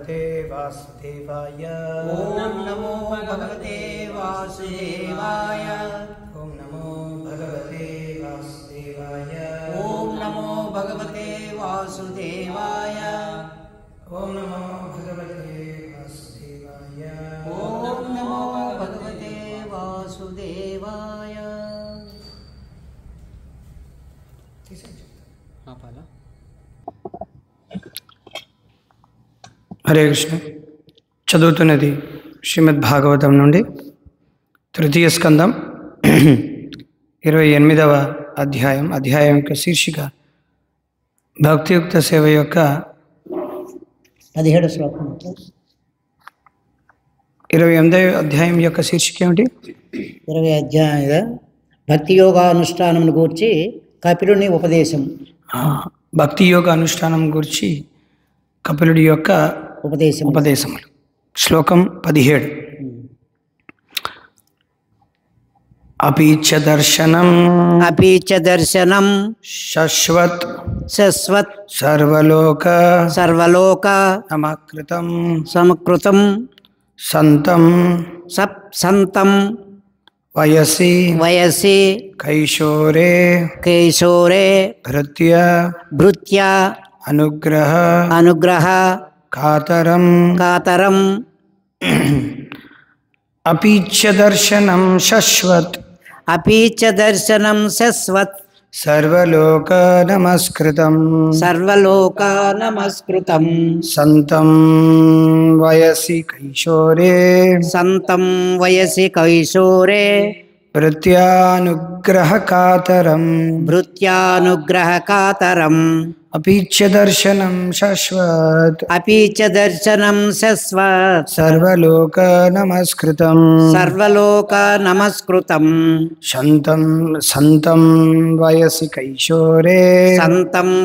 भगवते वासुदेवाय। ओम नमो भगवते वासुदेवाय। ओम नमो भगवते वासुदेवाय। ओम नमो भगवते वासुदेवाय। ओम नमो भगवते वासुदेवाय। ओम नमो भगवते वासुदेवाय। హరే కృష్ణ. చదువుతున్నది శ్రీమద్ భాగవతం నుండి తృతీయ స్కందం 28వ అధ్యాయం. అధ్యాయం యొక్క శీర్షిక భక్తియుక్త సేవ యొక్క 17 శ్లోకం. 28వ అధ్యాయం యొక్క శీర్షిక ఏమిటి? 20 అధ్యాయ భక్తి యోగానుష్ఠానమును గూర్చి కపిలుని ఉపదేశం. భక్తి యోగ అనుష్ఠానం గురించి కపిలుడి యొక్క ఉపదేశములు. శ్లోకం 17. అపీచ దర్శనం శశ్వత్ సర్వలోక సమకృతం సంతం వయసి కైశోరే భృత్య అనుగ్రహ కాతరం అపీచ దర్శనం శశ్వత్ సర్వలోక నమస్కృతం సంతం వయసి కైశోరే భృత్యానుగ్రహ కాతరం అపీచ దర్శనం శశ్వత్ సర్వలోక నమస్కృతం సంతం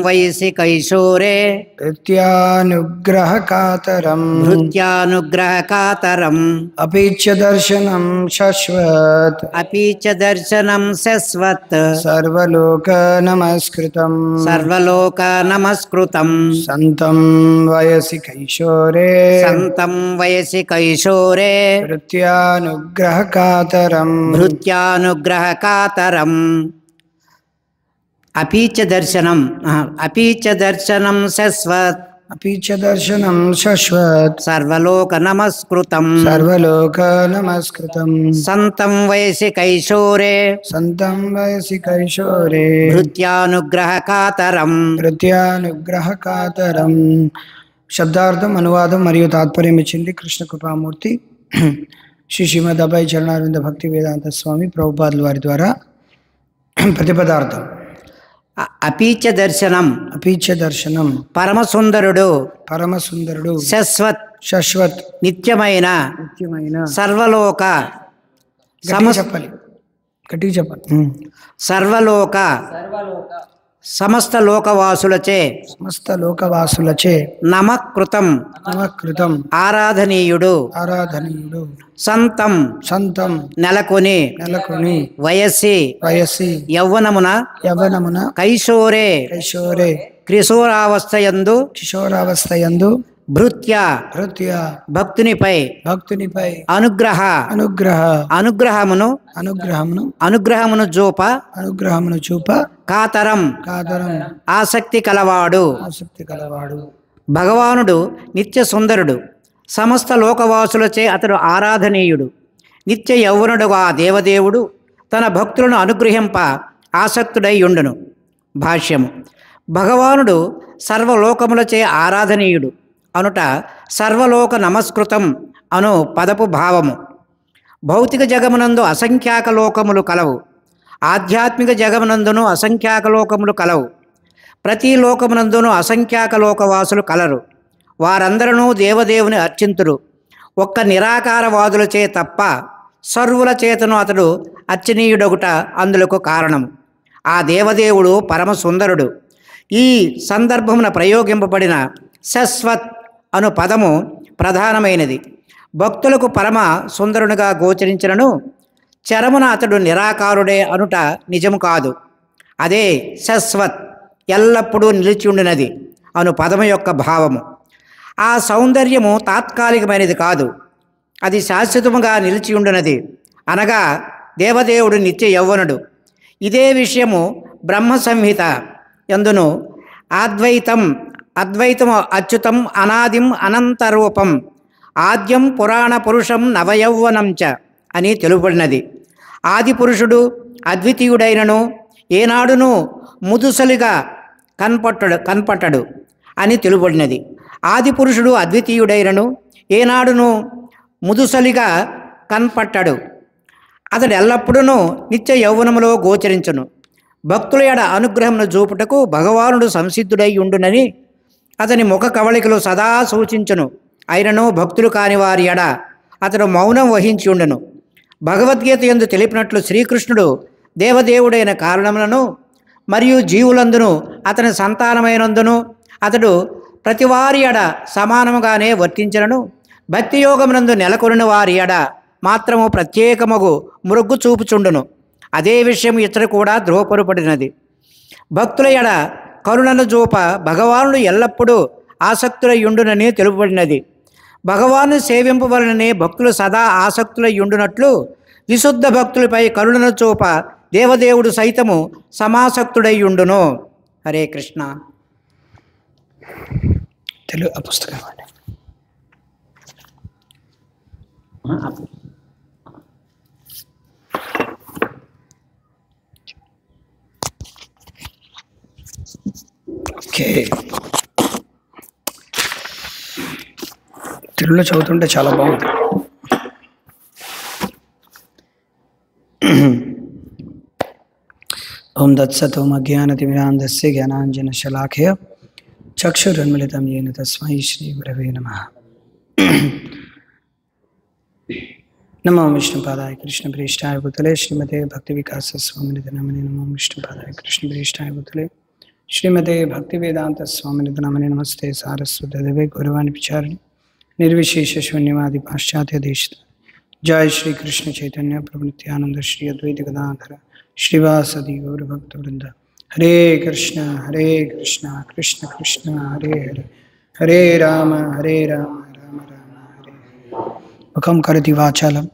వయసి కైశోరే భృత్యానుగ్రహ కాతరం అపీచ దర్శనం శశ్వత్ సర్వలోక నమస్కృతం సంతం వయసి కైశోరే భృత్యానుగ్రహ కాతరం అపీచ దర్శనం శశ్వత్ సర్వలోక నమస్కృతం సంతం వయసి కైశోరే భృత్యానుగ్రహ కాతరం. శబ్దార్థం, అనువాదం మరియు తాత్పర్యం ఇచ్చింది కృష్ణ కృపామూర్తి శ్రీ శ్రీమద్ అభయ చరణారవింద భక్తి వేదాంత స్వామి ప్రభుపాదుల వారి ద్వారా. ప్రతిపదార్థం అపీచ దర్శనం పరమసుందరుడు శశ్వత్ నిత్యమైన సర్వలోక సర్వలోక సమస్త లోకవాసులచే నమకృతం ఆరాధనీయుడు సంతం నెలకొని వయసి యవ్వనమున కైశోరే కిశోరావస్థయందు భృత్య భక్తునిపై అనుగ్రహమును చూప కాతరం ఆసక్తి కలవాడు. భగవానుడు నిత్య సుందరుడు, సమస్త లోకవాసులచే అతడు ఆరాధనీయుడు. నిత్య యౌవనుడుగా దేవదేవుడు తన భక్తులను అనుగ్రహింప ఆసక్తుడై ఉండును. భాష్యము. భగవానుడు సర్వలోకములచే ఆరాధనీయుడు అనుట సర్వలోక నమస్కృతం అను పదపు భావము. భౌతిక జగమునందు అసంఖ్యాక లోకములు కలవు, ఆధ్యాత్మిక జగమునందును అసంఖ్యాక లోకములు కలవు. ప్రతి లోకమునందును అసంఖ్యాక లోకవాసులు కలరు. వారందరూ దేవదేవుని అర్చింతుడు. ఒక్క నిరాకారవాదులచే తప్ప సర్వుల చేతను అతడు అర్చనీయుడొగుట అందులకు కారణము. ఆ దేవదేవుడు పరమసుందరుడు. ఈ సందర్భమున ప్రయోగింపబడిన శశ్వత్ అను పదము ప్రధానమైనది. భక్తులకు పరమ సుందరునిగా గోచరించినను చరమున అతడు నిరాకారుడే అనుట నిజము కాదు. అదే శశ్వత్ ఎల్లప్పుడూ నిలిచి ఉండినది అను పదము యొక్క భావము. ఆ సౌందర్యము తాత్కాలికమైనది కాదు, అది శాశ్వతముగా నిలిచి ఉండునది. అనగా దేవదేవుడు నిత్య యౌవనుడు. ఇదే విషయము బ్రహ్మ సంహిత యందును అద్వైతం అచ్యుతం అనాదిం అనంతరూపం ఆద్యం పురాణ పురుషం నవయౌవనం చ అని తెలుపబడినది. ఆది పురుషుడు అద్వితీయుడైనను ఏనాడును ముదుసలిగా కనపట్టడు అని తెలుపబడినది. ఆది పురుషుడు అద్వితీయుడైనను ఏనాడును ముదుసలిగా కనపట్టడు. అతడు ఎల్లప్పుడూ నిత్య యౌవనములో గోచరించును. భక్తుల ఎడ అనుగ్రహమును చూపుటకు భగవానుడు సంసిద్ధుడై ఉండునని అతని ముఖ కవళికలు సదా సూచించును. అయినను భక్తులు కాని వారి ఎడ అతడు మౌనం వహించి ఉండును. భగవద్గీత యందు తెలిపినట్లు శ్రీకృష్ణుడు దేవదేవుడైన కారణములను మరియు జీవులందును అతని సంతానమైనందును అతడు ప్రతివారి ఎడ సమానముగానే వర్తించినను భక్తి యోగమునందు నెలకొనిన వారి ఎడ మాత్రము ప్రత్యేకముగు మృగ్గు చూపుచుండును. అదే విషయం ఇతడు కూడా ధ్రువపరుపడినది. భక్తుల ఎడ కరుణను చూప భగవానుడు ఎల్లప్పుడూ ఆసక్తులయ్యుండునని తెలుపబడినది. భగవాను సేవింపవలననే భక్తులు సదా ఆసక్తులయ్యుండునట్లు విశుద్ధ భక్తులపై కరుణను చూప దేవదేవుడు సైతము సమాసక్తుడయ్యుండును. హరే కృష్ణ. తెలుగు పుస్తకం ఓకే. తెలుగులో చదువుతుంటే చాలా బాగుంది. ఓం దత్సత్ ఓం అజ్ఞానతిమిరాంధస్య జ్ఞానాంజనశలాఖయ చక్షురున్మిళితం येन తస్మై శ్రీ గురవే నమః. నమో విష్ణుపాదాయ కృష్ణప్రేష్టాయ భూతలే శ్రీమతే భక్తి వికాస స్వామినిధి నమని. నమో విష్ణుపాదాయ కృష్ణప్రేష్టాయ భూతలే శ్రీమతే భక్తి వేదాంత స్వామినిధి నమని. నమస్తే సారస్వత దేవే గౌరవాన్ని విచారణి నిర్విశేష శూన్యవాది పాశ్చాత్య దేశ. జయ శ్రీ కృష్ణ చైతన్య ప్రభు నిత్యానంద శ్రీ అద్వైత గదాధర శ్రీవాసది గౌర భక్త వృంద. హరే కృష్ణ కృష్ణ కృష్ణ హరే హరే, హరే రామ రామ రామ హరే. ముఖం కరతి వాచాలం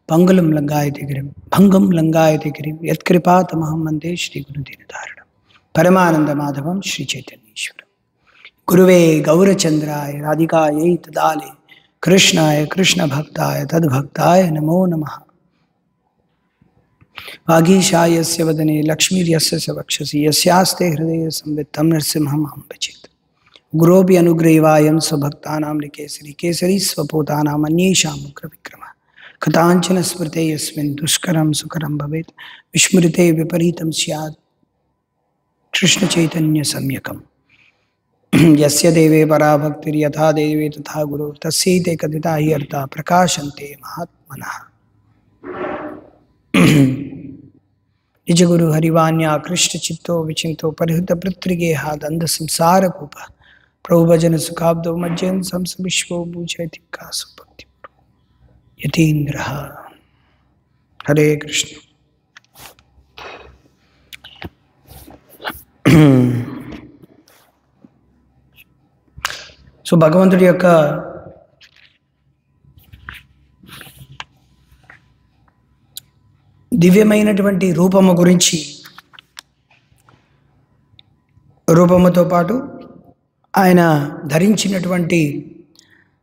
పంగులం లంఘాయతే గిరిం భంగం లంఘాయతే గిరిం యత్కృపాతమహం వందే శ్రీ గురుదీనధారణం పరమానంద మాధవం శ్రీ చైతన్యేశ్వరం. గురువే గౌరచంద్రాయ రాధికాయై తదాలే కృష్ణాయ కృష్ణ భక్తాయ తద్భక్తాయ నమో నమః. వాగీశాయస్య వదనే లక్ష్మీర్యస్య వక్షసి యస్యాస్తే హృదయ సంవిత్ తం నరసింహం అహం భజేత్. గురోపి అనుగ్రహీవాయం స్వభక్తానాం కేసరి కేసరి స్వపోతానాం అన్యేషాం ఉగ్ర విక్రమ. కథాంచన స్మృతే యస్మిన్ దుష్కరం సుకరం భవేత్ విస్మృతే విపరీతం స్యాత్ కృష్ణ చైతన్య సమ్యకం. యస్య దేవే పరాభక్తిర్యథా దేవే తథా గురు తస్యైతే కథితా హి అర్థా ప్రకాశంతే మహాత్మనః. నిజగురు హరివాణ్య కృష్ణ చిత్తో విచింతో పరిహృత పృత్రిగేహ దంద సంసార కూప ప్రభు భజన సుఖాబ్దో మజ్జన్ సంస విశ్వో భూజయతి కాసు భక్తి యతీంద్ర. హరే కృష్ణ. సో భగవంతుడి యొక్క దివ్యమైనటువంటి రూపము గురించి, రూపముతో పాటు ఆయన ధరించినటువంటి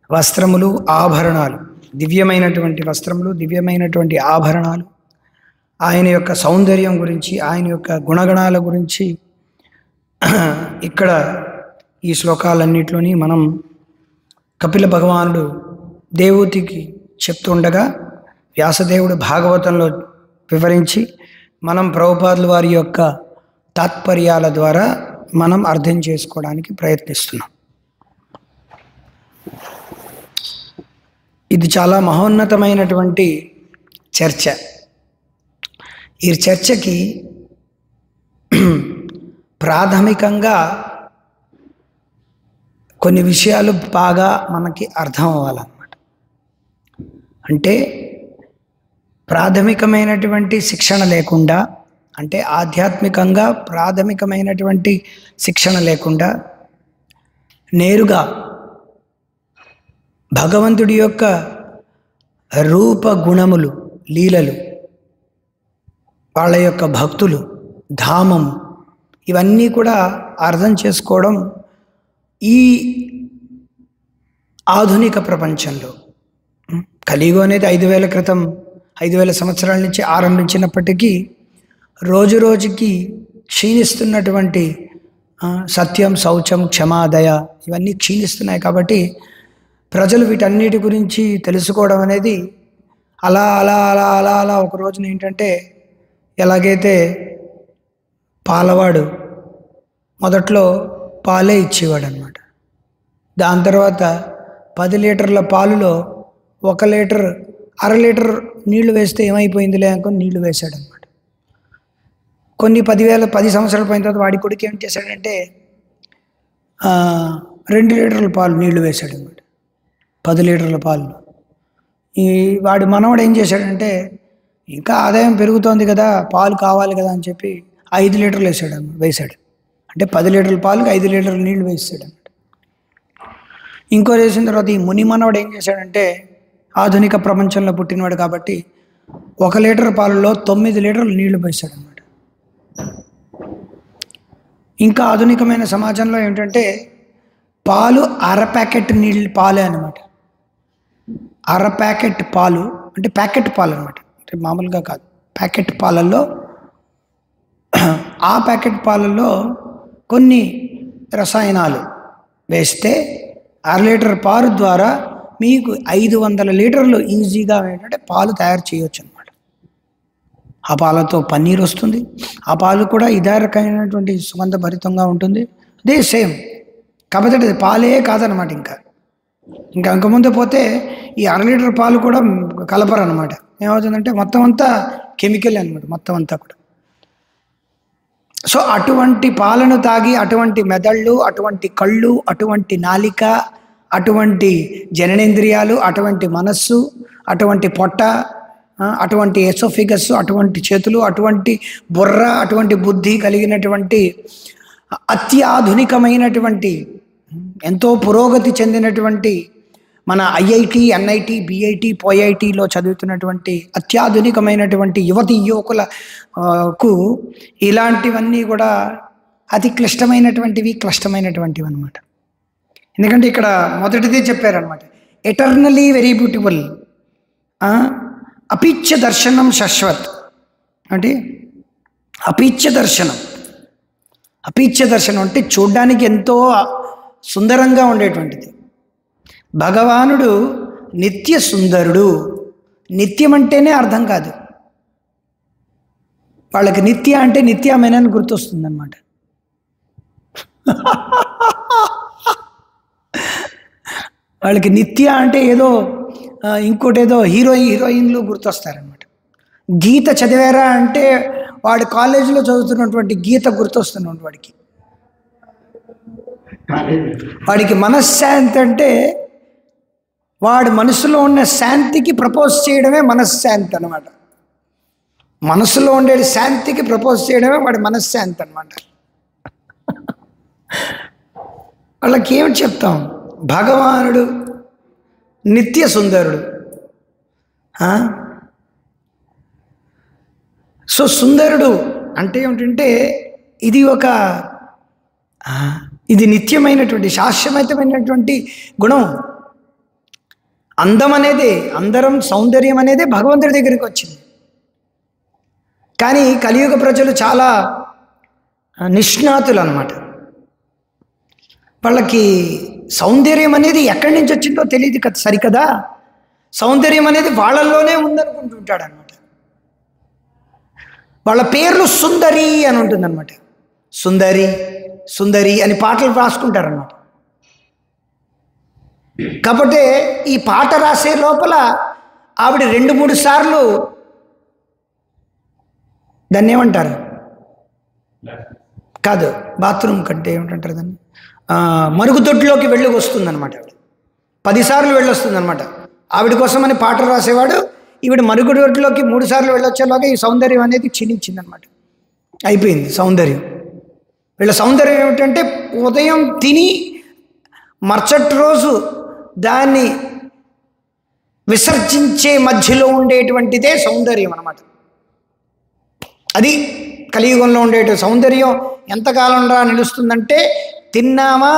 వస్త్రములు ఆభరణాలు, దివ్యమైనటువంటి వస్త్రములు దివ్యమైనటువంటి ఆభరణాలు, ఆయన యొక్క సౌందర్యం గురించి, ఆయన యొక్క గుణగణాల గురించి ఇక్కడ ఈ శ్లోకాలన్నింటిలోని మనం కపిల భగవానుడు దేవూతికి చెప్తుండగా వ్యాసదేవుడు భాగవతంలో వివరించి మనం ప్రభుపాదుల వారి యొక్క తాత్పర్యాల ద్వారా మనం అర్థం చేసుకోవడానికి ప్రయత్నిస్తున్నాం. ఇది చాలా మహోన్నతమైనటువంటి చర్చ. ఈ చర్చకి ప్రాథమికంగా కొన్ని విషయాలు బాగా మనకి అర్థం అవ్వాలన్నమాట. అంటే ప్రాథమికమైనటువంటి శిక్షణ లేకుండా, అంటే ఆధ్యాత్మికంగా ప్రాథమికమైనటువంటి శిక్షణ లేకుండా నేరుగా భగవంతుడి యొక్క రూప గుణములు, లీలలు, వాళ్ళ యొక్క భక్తులు, ధామము, ఇవన్నీ కూడా అర్థం చేసుకోవడం ఈ ఆధునిక ప్రపంచంలో, కలియుగం అనేది 5000 క్రితం, 5000 సంవత్సరాల నుంచి ఆరంభించినప్పటికీ రోజు రోజుకి క్షీణిస్తున్నటువంటి సత్యం, శౌచం, క్షమా, దయ ఇవన్నీ క్షీణిస్తున్నాయి. కాబట్టి ప్రజలు వీటన్నిటి గురించి తెలుసుకోవడం అనేది అలా అలా అలా అలా అలా ఒక రోజున ఏంటంటే, ఎలాగైతే పాలవాడు మొదట్లో పాలే ఇచ్చేవాడు అనమాట. దాని తర్వాత 10 లీటర్ల పాలులో 1 లీటర్, అర లీటర్ నీళ్లు వేస్తే ఏమైపోయిందిలే అనుకుని నీళ్లు వేశాడు అనమాట. కొన్ని 10 సంవత్సరాలు పోయిన తర్వాత వాడి కొడుకు ఏం చేశాడంటే 2 లీటర్ల పాలు నీళ్లు వేశాడు అనమాట 10 లీటర్ల పాలు. ఈ వాడి మనవడు ఏం చేశాడంటే, ఇంకా ఆదాయం పెరుగుతోంది కదా, పాలు కావాలి కదా అని చెప్పి 5 లీటర్లు వేశాడు. అంటే 10 లీటర్ల పాలుకి 5 లీటర్ల నీళ్లు వేసాడు అనమాట. ఇంకో వేసిన తర్వాత ఈ ముని మనవడు ఏం చేశాడంటే, ఆధునిక ప్రపంచంలో పుట్టినవాడు కాబట్టి 1 లీటర్ పాలలో 9 లీటర్లు నీళ్లు పోసాడు అనమాట. ఇంకా ఆధునికమైన సమాజంలో ఏంటంటే పాలు అర ప్యాకెట్ నీళ్ళు పాలే అనమాట. అర ప్యాకెట్ పాలు అంటే ప్యాకెట్ పాలు అనమాట, అంటే మామూలుగా కాదు. ప్యాకెట్ పాలల్లో, ఆ ప్యాకెట్ పాలల్లో కొన్ని రసాయనాలు వేస్తే 1/2 లీటర్ పాలు ద్వారా మీకు 500 లీటర్లు ఈజీగా ఏంటంటే పాలు తయారు చేయవచ్చు అనమాట. ఆ పాలతో పన్నీర్ వస్తుంది. ఆ పాలు కూడా ఇదే రకమైనటువంటి సుగంధభరితంగా ఉంటుంది. అదే సేమ్, కాకపోతే అది పాలే కాదనమాట. ఇంకా ముందు పోతే ఈ 1/2 లీటర్ పాలు కూడా కలపరు అనమాట. ఏమవుతుందంటే మొత్తం అంతా కెమికల్ అనమాట, మొత్తం అంతా కూడా. సో అటువంటి పాలను తాగి అటువంటి మెదళ్ళు, అటువంటి కళ్ళు, అటువంటి నాలిక, అటువంటి జననేంద్రియాలు, అటువంటి మనస్సు, అటువంటి పొట్ట, అటువంటి ఎసోఫిగస్, అటువంటి చేతులు, అటువంటి బుర్ర, అటువంటి బుద్ధి కలిగినటువంటి అత్యాధునికమైనటువంటి, ఎంతో పురోగతి చెందినటువంటి మన ఐఐటి, ఎన్ఐటి, బిఐటి, పోఐటిలో చదువుతున్నటువంటి అత్యాధునికమైనటువంటి యువతి యువకులకు ఇలాంటివన్నీ కూడా అతి క్లిష్టమైనటువంటివి అనమాట. ఎందుకంటే ఇక్కడ మొదటిదే చెప్పారనమాట, ఎటర్నలీ వెరీ బ్యూటిఫుల్, అపీచ్య దర్శనం శాశ్వత్. అంటే అపీచ్య దర్శనం అంటే చూడ్డానికి ఎంతో సుందరంగా ఉండేటువంటిది. భగవానుడు నిత్య సుందరుడు. నిత్యం అంటేనే అర్థం కాదు వాళ్ళకి. నిత్య అంటే నిత్యమేనని గుర్తొస్తుంది అన్నమాట. వాళ్ళకి నిత్య అంటే ఏదో ఇంకోటేదో హీరోయిన్లు గుర్తొస్తారనమాట. గీత చదివారా అంటే వాడు కాలేజీలో చదువుతున్నటువంటి గీత గుర్తొస్తున్నాడు వాడికి మనశ్శాంతి అంటే వాడి మనసులో ఉన్న శాంతికి ప్రపోజ్ చేయడమే మనశ్శాంతి అనమాట. మనసులో ఉండే శాంతికి ప్రపోజ్ చేయడమే వాడి మనశ్శాంతి అనమాట. వాళ్ళకి ఏమి చెప్తాం, భగవానుడు నిత్య సుందరుడు. సో సుందరుడు అంటే ఏమిటంటే ఇది నిత్యమైనటువంటి శాశ్వతమైనటువంటి గుణం. అందరం సౌందర్యం అనేది భగవంతుడి దగ్గరికి వచ్చింది. కానీ కలియుగ ప్రజలు చాలా నిష్ణాతులు అన్నమాట. వాళ్ళకి సౌందర్యం అనేది ఎక్కడి నుంచి వచ్చిందో తెలియదు కదా, సరికదా. సౌందర్యం అనేది వాళ్ళల్లోనే ఉందనుకుంటుంటాడు అనమాట. వాళ్ళ పేర్లు సుందరి అని ఉంటుందన్నమాట. సుందరి అని పాటలు రాసుకుంటారన్నమాట. కాబట్టి ఈ పాట రాసే లోపల ఆవిడ 2-3 సార్లు దాన్ని ఏమంటారు, కాదు బాత్రూమ్ కంటే ఏమిటంటారు దాన్ని, మరుగుదొడ్లోకి వెళ్ళి వస్తుందన్నమాట. ఆవిడ 10 సార్లు వెళ్ళొస్తుందన్నమాట. ఆవిడ కోసమని పాటలు రాసేవాడు ఈవిడ మరుగుదొడ్లోకి 3 సార్లు వెళ్ళొచ్చేలాగా ఈ సౌందర్యం అనేది క్షీణించిందనమాట. అయిపోయింది సౌందర్యం. వీళ్ళ సౌందర్యం ఏమిటంటే ఉదయం తిని మరుసటి రోజు దాన్ని విసర్జించే మధ్యలో ఉండేటువంటిదే సౌందర్యం అన్నమాట. అది కలియుగంలో ఉండేట సౌందర్యం ఎంతకాలం రా నిలుస్తుందంటే తిన్నామా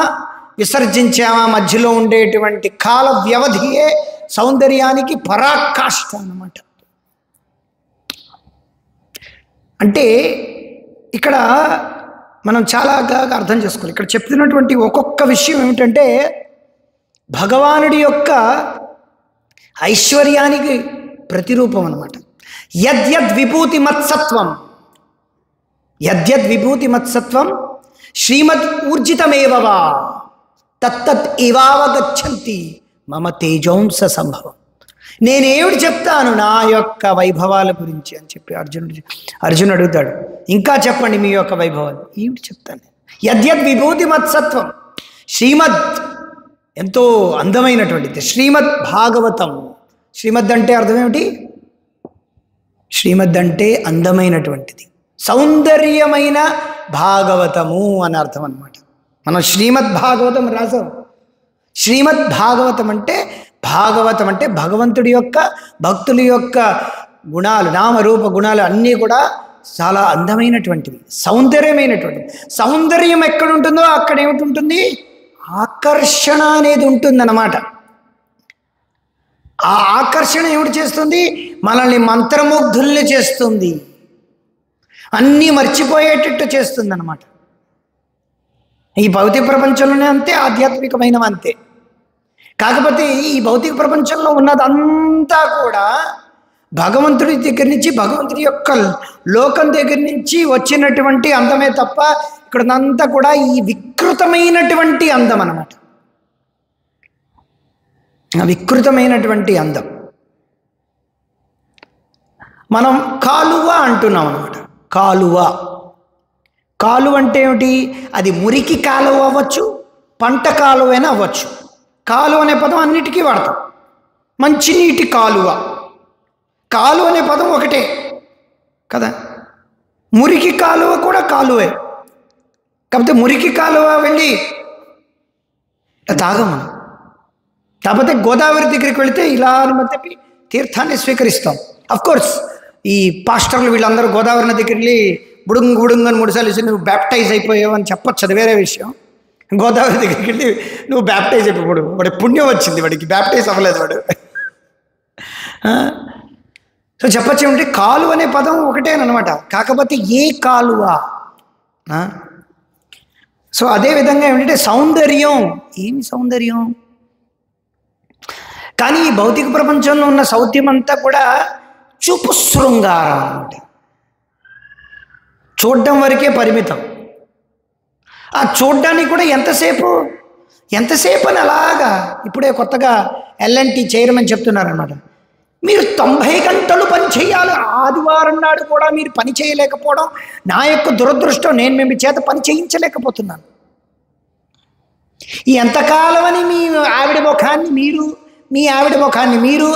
విసర్జించామా మధ్యలో ఉండేటువంటి కాల వ్యవధియే సౌందర్యానికి పరాకాష్ఠ అన్నమాట. అంటే ఇక్కడ మనం చాలా అర్థం చేసుకోవాలి. ఇక్కడ చెప్తున్నటువంటి ఒక్కొక్క విషయం ఏమిటంటే భగవానుడి యొక్క ఐశ్వర్యానికి ప్రతిరూపం అన్నమాట. యద్యద్ విభూతి మత్సత్వం, యద్యద్ విభూతి మత్సత్వం శ్రీమద్ ఊర్జితమేవవా తత్తత్ ఇవావగచ్చంతి మమ తేజోంస సంభవం. నేనేమిటి చెప్తాను నా యొక్క వైభవాల గురించి అని చెప్పి అర్జునుడు అడుగుతాడు. ఇంకా చెప్పండి మీ యొక్క వైభవాలు. ఏమిటి చెప్తాను? యద్యద్ విభూతి మత్సత్వం, శ్రీమద్ ఎంతో అందమైనటువంటిది. శ్రీమద్ భాగవతం, శ్రీమద్ అంటే అర్థం ఏమిటి? శ్రీమద్ అంటే అందమైనటువంటిది, సౌందర్యమైన భాగవతము అని అర్థం అన్నమాట. మనం శ్రీమద్ భాగవతం రాసాం. శ్రీమద్ భాగవతం అంటే భాగవతం అంటే భగవంతుడి యొక్క భక్తుల యొక్క గుణాలు, నామరూప గుణాలు అన్నీ కూడా చాలా అందమైనటువంటివి, సౌందర్యమైనటువంటివి. సౌందర్యం ఎక్కడుంటుందో అక్కడ ఏమిటి ఉంటుంది? ఆకర్షణ అనేది ఉంటుందన్నమాట. ఆ ఆకర్షణ ఏమిటి చేస్తుంది? మనల్ని మంత్రముగ్ధుల్ని చేస్తుంది, అన్నీ మర్చిపోయేటట్టు చేస్తుంది అన్నమాట. ఈ భౌతిక ప్రపంచంలోనే అంతే, ఆధ్యాత్మికమైన అంతే. కాకపోతే ఈ భౌతిక ప్రపంచంలో ఉన్నదంతా కూడా భగవంతుడి దగ్గర నుంచి, భగవంతుడి యొక్క లోకం దగ్గర నుంచి వచ్చినటువంటి అందమే తప్ప ఇక్కడంతా కూడా ఈ వికృతమైనటువంటి అందం అన్నమాట. వికృతమైనటువంటి అందం మనం కాలువ అంటున్నాం అన్నమాట. కాలువ, కాలువ అంటే ఏమిటి? అది మురికి కాలువ అవ్వచ్చు, పంట కాలువైనా అవ్వచ్చు. కాలువ అనే పదం అన్నిటికీ వాడతాం. మంచినీటి కాలువ, కాలువ అనే పదం ఒకటే కదా. మురికి కాలువ కూడా కాలువే. కాకపోతే మురికి కాలువ వెళ్ళి తాగం మనం. కాకపోతే గోదావరి దగ్గరికి వెళితే ఇలా చెప్పి తీర్థాన్ని స్వీకరిస్తాం. అఫ్కోర్స్ ఈ పాస్టర్లు వీళ్ళందరూ గోదావరి నది దగ్గరికి వెళ్ళి బుడుంగు బుడుంగు అని 3 సార్లు ఇచ్చి నువ్వు బ్యాప్టైజ్ అయిపోయావు అని చెప్పచ్చు, అది వేరే విషయం. గోదావరి దగ్గరికి వెళ్ళి నువ్వు బ్యాప్టైజ్ అయిపోయాడు, వాడి పుణ్యం వచ్చింది, వాడికి బ్యాప్టైజ్ అవ్వలేదు వాడు. సో చెప్పచ్చు ఏమిటి? కాలువ అనే పదం ఒకటేనమాట. కాకపోతే ఏ కాలువ. సో అదేవిధంగా ఏమిటంటే సౌందర్యం, ఏమి సౌందర్యం? కానీ ఈ భౌతిక ప్రపంచంలో ఉన్న సౌందర్యం అంతా కూడా చూపు శృంగారం అన్నమాట. చూడడం వరకే పరిమితం. ఆ చూడ్డానికి కూడా ఎంతసేపు అని అలాగా ఇప్పుడే కొత్తగా L&T చైర్మన్ చెప్తున్నారనమాట. మీరు 90 గంటలు పని చేయాలి, ఆదివారం నాడు కూడా మీరు పని చేయలేకపోవడం నా యొక్క దురదృష్టం. నేను మీ చేత పని చేయించలేకపోతున్నాను. ఈ ఎంతకాలం అని మీ ఆవిడ ముఖాన్ని మీరు, మీ ఆవిడ ముఖాన్ని మీరు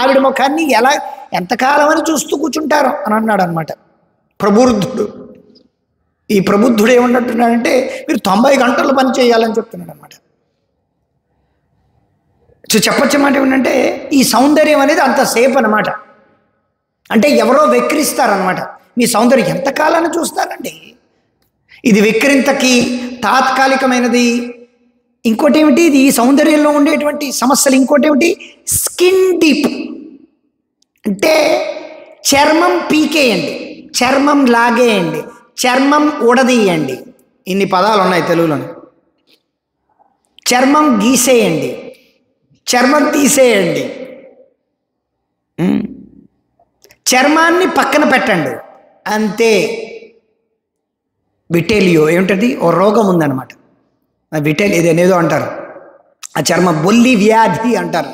ఆవిడ ముఖాన్ని ఎలా ఎంతకాలం అని చూస్తూ కూర్చుంటారు అని అన్నాడు అనమాట ప్రబుద్ధుడు. ఈ ప్రబుద్ధుడు ఏమన్నట్టున్నాడంటే మీరు 90 గంటలు పని చేయాలని చెప్తున్నాడు అనమాట. సో చెప్పొచ్చే మాట ఏమంటే ఈ సౌందర్యం అనేది అంతసేపు అనమాట. అంటే ఎవరో వెక్కిరిస్తారనమాట. మీ సౌందర్యం ఎంతకాలాన్ని చూస్తారండి? ఇది వెక్కిరింతకి తాత్కాలికమైనది. ఇంకోటి ఏమిటి? ఇది ఈ సౌందర్యంలో ఉండేటువంటి సమస్యలు. ఇంకోటి ఏమిటి? స్కిన్ డీప్ అంటే చర్మం పీకేయండి, చర్మం లాగేయండి, చర్మం ఉడదీయండి. ఇన్ని పదాలు ఉన్నాయి తెలుగులోనే. చర్మం గీసేయండి, చర్మం తీసేయండి, చర్మాన్ని పక్కన పెట్టండి, అంతే. విటేలియో ఏమిటది? ఓ రోగం ఉందన్నమాట. ఇదేనేదో అంటారు, ఆ చర్మ బొల్లి వ్యాధి అంటారు.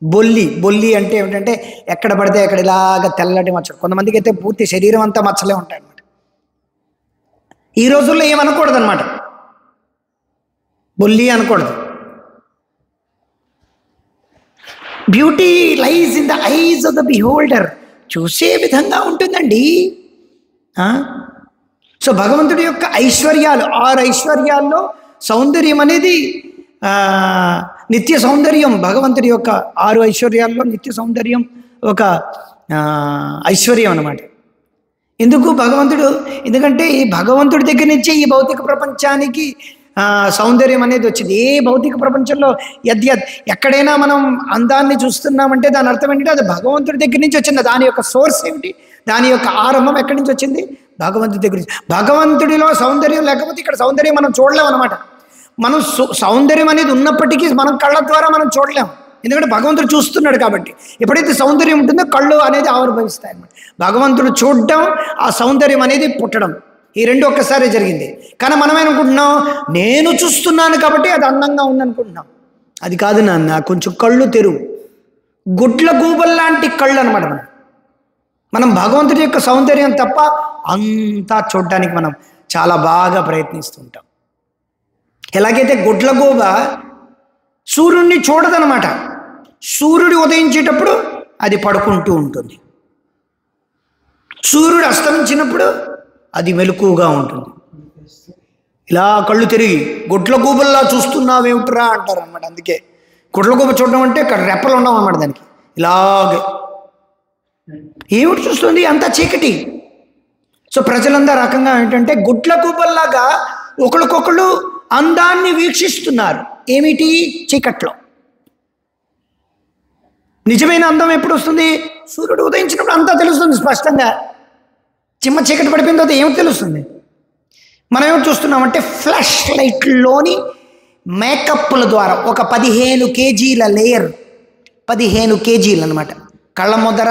బొల్లి అంటే ఏమిటంటే ఎక్కడ పడితే అక్కడ ఇలాగ తెల్లటి మచ్చలు. కొంతమందికి అయితే పూర్తి శరీరం అంతా మచ్చలే ఉంటాయి అన్నమాట. ఈ రోజుల్లో ఏమనకూడదు అనమాట, బొల్లి అనకూడదు. Beauty lies in the eyes of the beholder. చూసే విధంగా ఉంటుందండి. సో భగవంతుడి యొక్క ఐశ్వర్యాలు, 6 ఐశ్వర్యాల్లో సౌందర్యం అనేది నిత్య సౌందర్యం భగవంతుడి యొక్క 6 ఐశ్వర్యాల్లో నిత్య సౌందర్యం ఒక ఐశ్వర్యం అన్నమాట. ఎందుకు భగవంతుడు? ఎందుకంటే ఈ భగవంతుడి దగ్గర నుంచే ఈ భౌతిక ప్రపంచానికి సౌందర్యం అనేది వచ్చింది. ఏ భౌతిక ప్రపంచంలో ఎక్కడైనా మనం అందాన్ని చూస్తున్నామంటే దాని అర్థం ఏంటంటే అది భగవంతుడి దగ్గర నుంచి వచ్చింది. దాని యొక్క సోర్స్ ఏమిటి? దాని యొక్క ఆరంభం ఎక్కడి నుంచి వచ్చింది? భగవంతుడి దగ్గర నుంచి. భగవంతుడిలో సౌందర్యం లేకపోతే ఇక్కడ సౌందర్యం మనం చూడలేం అనమాట. మనం సౌందర్యం అనేది ఉన్నప్పటికీ మనం కళ్ళ ద్వారా మనం చూడలేం, ఎందుకంటే భగవంతుడు చూస్తున్నాడు కాబట్టి. ఎప్పుడైతే సౌందర్యం ఉంటుందో కళ్ళు అనేది ఆవిర్భవిస్తాయి అన్నమాట. భగవంతుడు చూడడం, ఆ సౌందర్యం అనేది పుట్టడం, ఈ రెండు ఒక్కసారి జరిగింది. కానీ మనం ఏమనుకుంటున్నాం? నేను చూస్తున్నాను కాబట్టి అది అందంగా ఉందనుకుంటున్నాం. అది కాదు నాన్న, కొంచెం కళ్ళు తెరువు. గుడ్ల గూబల్లాంటి కళ్ళు అనమాట. మనం భగవంతుడి యొక్క సౌందర్యం తప్ప అంతా చూడటానికి మనం చాలా బాగా ప్రయత్నిస్తుంటాం. ఎలాగైతే గుడ్లగూబ సూర్యుడిని చూడదనమాట. సూర్యుడు ఉదయించేటప్పుడు అది పడుకుంటూ ఉంటుంది, సూర్యుడు అస్తమించినప్పుడు అది మెలకువగా ఉంటుంది. ఇలా కళ్ళు తిరిగి గుడ్లగూబల్లా చూస్తున్నావేమిట్రా అంటారు అనమాట. అందుకే గుడ్లగూబ చూడడం అంటే ఇక్కడ రెప్పలు ఉండవు అన్నమాట దానికి. ఇలాగే ఏమిటి చూస్తుంది? అంతా చీకటి. సో ప్రజలందరూ రకంగా ఏంటంటే గుడ్లగూబల్లాగా ఒకరికొకళ్ళు అందాన్ని వీక్షిస్తున్నారు. ఏమిటి? చీకట్లో. నిజమైన అందం ఎప్పుడు వస్తుంది? సూర్యుడు ఉదయించినప్పుడు అంతా తెలుస్తుంది స్పష్టంగా. చిమ్మ చీకటి పడిపోయిన తర్వాత ఏమిటి తెలుస్తుంది? మనం ఏమిటి చూస్తున్నామంటే ఫ్లాష్ లైట్లోని మేకప్ల ద్వారా ఒక 15 కేజీల లేయర్, 15 కేజీలు అనమాట. కళ్ళ ముద్దర,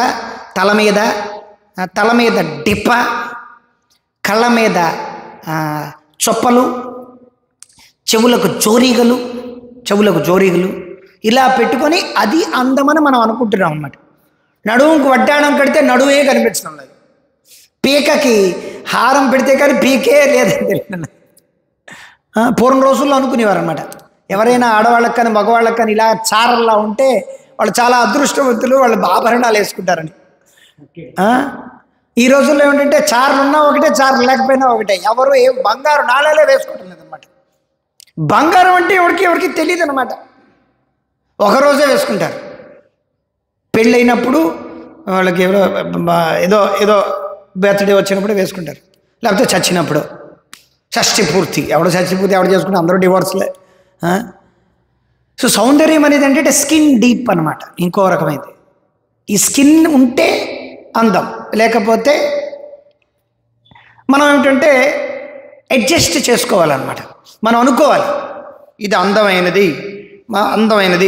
తల మీద డిప్ప, కళ్ళ మీద చొప్పలు, చెవులకు జోరీగలు ఇలా పెట్టుకొని అది అందమని మనం అనుకుంటున్నాం అన్నమాట. నడుముకు వడ్డాణం కడితే నడువే కనిపించడం లేదు, పీకకి హారం పెడితే కానీ పీకే లేదని తెలియదు. పూర్వం రోజుల్లో అనుకునేవారు అనమాట. ఎవరైనా ఆడవాళ్ళకి కానీ మగవాళ్ళకి కానీ ఇలా చారల్లా ఉంటే వాళ్ళు చాలా అదృష్టవంతులు, వాళ్ళు ఆభరణాలు వేసుకుంటారని. ఈ రోజుల్లో ఏమిటంటే చారలు ఉన్నా ఒకటే, చారలు లేకపోయినా ఒకటే. ఎవరు బంగారు నాళాలే వేసుకోవటం లేదనమాట. బంగారం అంటే ఎవరికి తెలియదు అనమాట. ఒకరోజే వేసుకుంటారు. పెళ్ళైనప్పుడు వాళ్ళకి ఏదో బర్త్డే వచ్చినప్పుడు వేసుకుంటారు, లేకపోతే చచ్చినప్పుడు, షష్ఠి పూర్తి. ఎవడు చేసుకుంటే అందరూ డివోర్స్లే. సో సౌందర్యం అనేది అంటే స్కిన్ డీప్ అనమాట. ఇంకో రకమైనది. ఈ స్కిన్ ఉంటే అందం, లేకపోతే మనం ఏమిటంటే అడ్జస్ట్ చేసుకోవాలన్నమాట. మనం అనుకోవాలి ఇది అందమైనది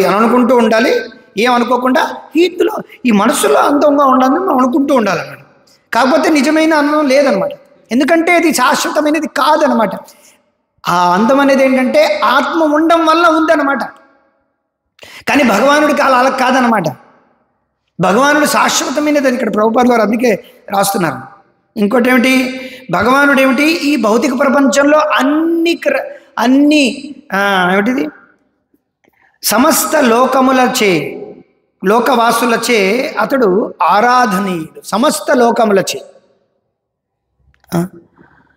అని అనుకుంటూ ఉండాలి. ఏమనుకోకుండా ఇందులో ఈ మనసులో అందంగా ఉండాలని మనం అనుకుంటూ ఉండాలన్నమాట. కాకపోతే నిజమైన అందం లేదనమాట, ఎందుకంటే ఇది శాశ్వతమైనది కాదనమాట. ఆ అందం అనేది ఏంటంటే ఆత్మ ఉండడం వల్ల ఉందన్నమాట. కానీ భగవానుడికి అలా కాదనమాట. భగవానుడు శాశ్వతమైనది అని ఇక్కడ ప్రభుపాదులు వారు అందుకే రాస్తున్నారు. ఇంకోటి ఏమిటి? భగవానుడు ఏమిటి? ఈ భౌతిక ప్రపంచంలో అన్ని ఏమిటిది సమస్త లోకవాసులచే అతడు ఆరాధనీయుడు. సమస్త లోకములచే.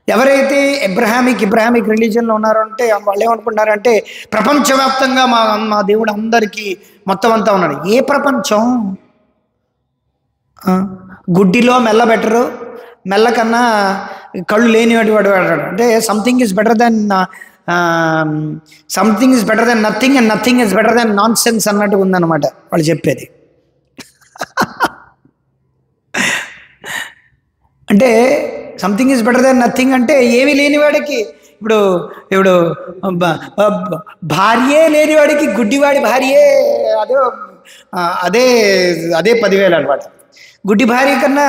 ఎవరైతే ఇబ్రాహామిక్ రిలీజన్లో ఉన్నారో అంటే వాళ్ళు ఏమనుకుంటున్నారంటే ప్రపంచవ్యాప్తంగా మా దేవుడు అందరికీ మొత్తం అంతా ఉన్నాడు. ఏ ప్రపంచం? గుడ్డిలో మెల్ల బెటరు, మెల్ల కన్నా కళ్ళు లేనివాడు వాడు అంటే something is better than nothing and nothing is better than nonsense అన్నట్టు ఉందన్నమాట వాళ్ళు చెప్పేది. అంటే something is better than nothing అంటే ఏమీ లేనివాడికి ఇప్పుడు భార్యే లేనివాడికి గుడ్డివాడి భార్యే అదే 10,000 అనమాట. గుడ్డి భార్య కన్నా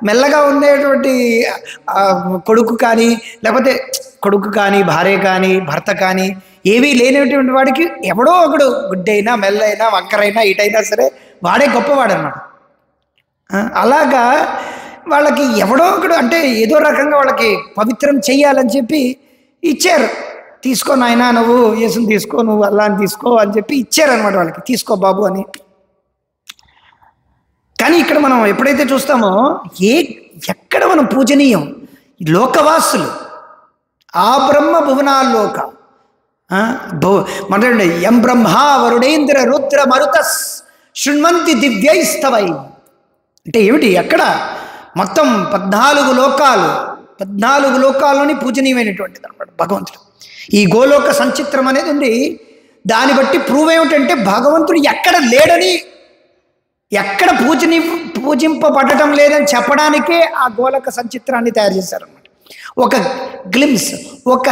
మెల్లగా ఉండేటువంటి కొడుకు కానీ, లేకపోతే కొడుకు కానీ, భార్య కానీ, భర్త కానీ ఏవీ లేనటువంటి వాడికి ఎవడో ఒకడు గుడ్డైనా, మెల్లైనా, వంకరైనా, ఇటైనా సరే వాడే గొప్పవాడు అన్నమాట. అలాగా వాళ్ళకి ఎవడో ఒకడు అంటే ఏదో రకంగా వాళ్ళకి పవిత్రం చెయ్యాలని చెప్పి ఇచ్చారు. తీసుకో నాయనా, నువ్వు యేసుని తీసుకో, నువ్వు అల్లాని తీసుకో అని చెప్పి ఇచ్చారనమాట వాళ్ళకి. తీసుకో బాబు అని. కానీ ఇక్కడ మనం ఎప్పుడైతే చూస్తామో ఎక్కడ మనం పూజనీయం లోకవాసులు, ఆ బ్రహ్మ భువనాల్లోక మొదలండి యం బ్రహ్మ వరుణేంద్ర రుద్ర మరుత శృణ్వంతి దివ్యైస్తవై. అంటే ఏమిటి? ఎక్కడ మొత్తం 14 లోకాల్లోని పూజనీయమైనటువంటిది అనమాట భగవంతుడు. ఈ గోలోక సంచిత్రం అనేది ఉంది. దాన్ని బట్టి ప్రూవ్ ఏమిటంటే భగవంతుడు ఎక్కడ లేడని, ఎక్కడ పూజింపబడటం లేదని చెప్పడానికే ఆ గోలోక సంచిత్రాన్ని తయారు చేశారన్నమాట. ఒక గ్లిమ్స్, ఒక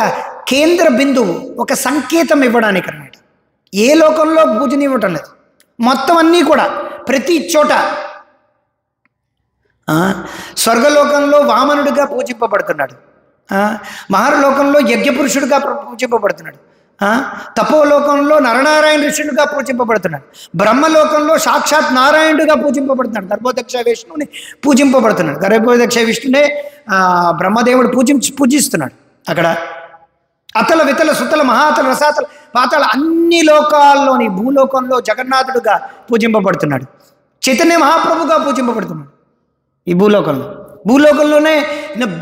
కేంద్ర బిందువు, ఒక సంకేతం ఇవ్వడానికి అన్నమాట. ఏ లోకంలో పూజనీయటం లేదు, మొత్తం అన్నీ కూడా ప్రతి చోట. స్వర్గలోకంలో వామనుడిగా పూజింపబడుతున్నాడు, మహర్లోకంలో యజ్ఞపురుషుడిగా పూజింపబడుతున్నాడు, తపోలోకంలో నరనారాయణ ఋషులుగా పూజింపబడుతున్నాడు, బ్రహ్మలోకంలో సాక్షాత్ నారాయణుడిగా పూజింపబడుతున్నాడు, గర్భోదక్ష విష్ణుని పూజింపబడుతున్నాడు. గర్భోదక్ష విష్ణునే బ్రహ్మదేవుడు పూజిస్తున్నాడు. అక్కడ అతల వితల సుతల మహాతల రసాతల పాతాల అన్ని లోకాల్లోని భూలోకంలో జగన్నాథుడుగా పూజింపబడుతున్నాడు, చైతన్య మహాప్రభుగా పూజింపబడుతున్నాడు. ఈ భూలోకంలోనే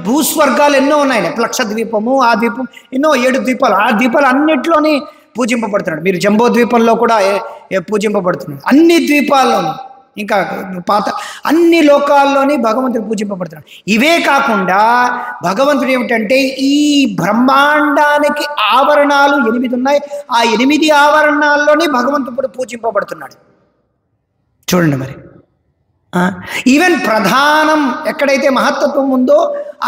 భూస్వర్గాలు ఎన్నో ఉన్నాయి. లక్ష ద్వీపము, ఆ ద్వీపం, ఎన్నో 7 ద్వీపాలు, ఆ ద్వీపాలు అన్నిట్లోని పూజింపబడుతున్నాడు. మీరు జంబో ద్వీపంలో కూడా పూజింపబడుతున్నాడు. అన్ని ద్వీపాల్లోనూ, ఇంకా అన్ని లోకాల్లోని భగవంతుడు పూజింపబడుతున్నాడు. ఇవే కాకుండా భగవంతుడు ఏమిటంటే ఈ బ్రహ్మాండానికి ఆవరణాలు 8 ఉన్నాయి. ఆ 8 ఆవరణాల్లోని భగవంతుడు పూజింపబడుతున్నాడు. చూడండి మరి. ఈవెన్ ప్రధానం ఎక్కడైతే మహత్తత్వం ఉందో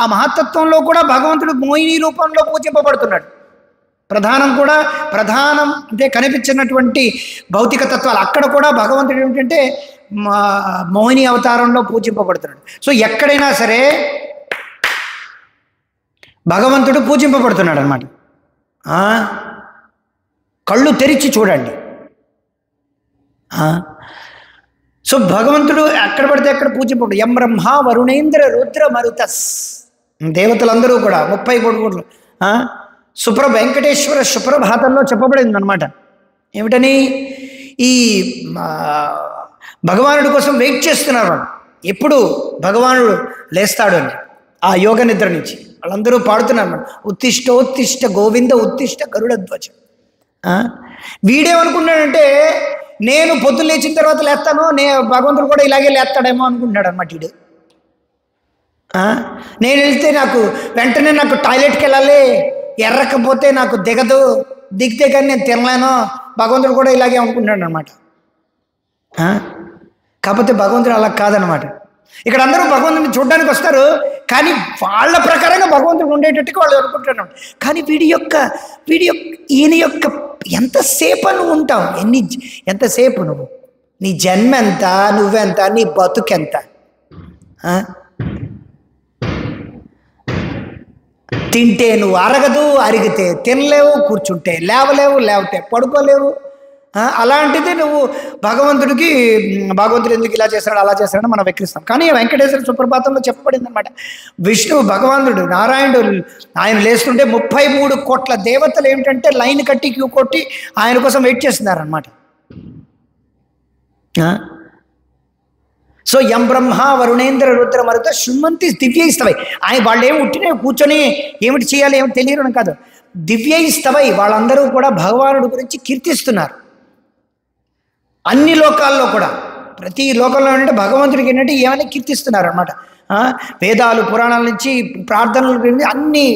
ఆ మహత్తత్వంలో కూడా భగవంతుడు మోహిని రూపంలో పూజింపబడుతున్నాడు. ప్రధానం అంటే కనిపించినటువంటి భౌతిక తత్వాలు అక్కడ కూడా భగవంతుడు ఏమిటంటే మోహిని అవతారంలో పూజింపబడుతున్నాడు. సో ఎక్కడైనా సరే భగవంతుడు పూజింపబడుతున్నాడు అన్నమాట. కళ్ళు తెరిచి చూడండి. సో భగవంతుడు ఎక్కడ పడితే అక్కడ పూజింపబడు. యం బ్రహ్మ వరుణేంద్ర రుద్ర మరుతస్, దేవతలందరూ కూడా 30 కోట్లు వెంకటేశ్వర సుప్రభాతంలో చెప్పబడింది అనమాట. ఏమిటని? ఈ భగవానుడి కోసం వెయిట్ చేస్తున్నారు. ఎప్పుడు భగవానుడు లేస్తాడు అని ఆ యోగ నిద్ర నుంచి వాళ్ళందరూ పాడుతున్నారు అన్నమాట. ఉత్తిష్టోత్తిష్ట గోవింద ఉత్తిష్ట గరుడధ్వజ. వీడేమనుకున్నాడంటే నేను పొద్దున్న లేచిన తర్వాత లేస్తాను, భగవంతుడు కూడా ఇలాగే లేస్తాడేమో అనుకుంటున్నాడు అన్నమాట. వీడు నేను వెళ్తే వెంటనే నాకు టాయిలెట్కి వెళ్ళాలి, ఎర్రకపోతే నాకు దిగితే కానీ నేను తినలేను, భగవంతుడు కూడా ఇలాగే అనుకుంటున్నాడు అనమాట. కాకపోతే భగవంతుడు అలా కాదనమాట. ఇక్కడ అందరూ భగవంతుడిని చూడడానికి వస్తారు, కానీ వాళ్ళ ప్రకారంగా భగవంతుడు ఉండేటట్టుగా వాళ్ళు అనుకుంటున్నాడు. కానీ ఈయన యొక్క ఎంతసేపు నువ్వు ఉంటావు, ఎంతసేపు నువ్వు, నీ జన్మ ఎంత, నువ్వెంత, నీ బతుకెంత? తింటే నువ్వు అరగదు, అరిగితే తినలేవు, కూర్చుంటే లేవతే పడుకోలేవు. అలాంటిది నువ్వు భగవంతుడు ఎందుకు ఇలా చేస్తాడు అలా చేస్తాడని మనం వెక్కిరిస్తాం. కానీ వెంకటేశ్వర సుప్రభాతంలో చెప్పబడింది అనమాట. విష్ణువు భగవంతుడు నారాయణుడు ఆయన లేస్తుంటే 33 కోట్ల దేవతలు ఏమిటంటే లైన్ కట్టి క్యూ కొట్టి ఆయన కోసం వెయిట్ చేస్తున్నారనమాట. సో యం బ్రహ్మ వరుణేంద్ర రుద్ర మరుత శృణ్వంతి దివ్యైస్తవై. వాళ్ళు ఏమి ఉట్టినే కూర్చొని ఏమిటి చేయాలి ఏమిటి తెలియడం కాదు, దివ్యైస్తవై వాళ్ళందరూ కూడా భగవానుడి గురించి కీర్తిస్తున్నారు. అన్ని లోకాల్లో కూడా, ప్రతి లోకంలో ఏంటంటే భగవంతుడికి ఏంటంటే ఏమైనా కీర్తిస్తున్నారు అనమాట. వేదాలు పురాణాల నుంచి ప్రార్థనలు అన్ని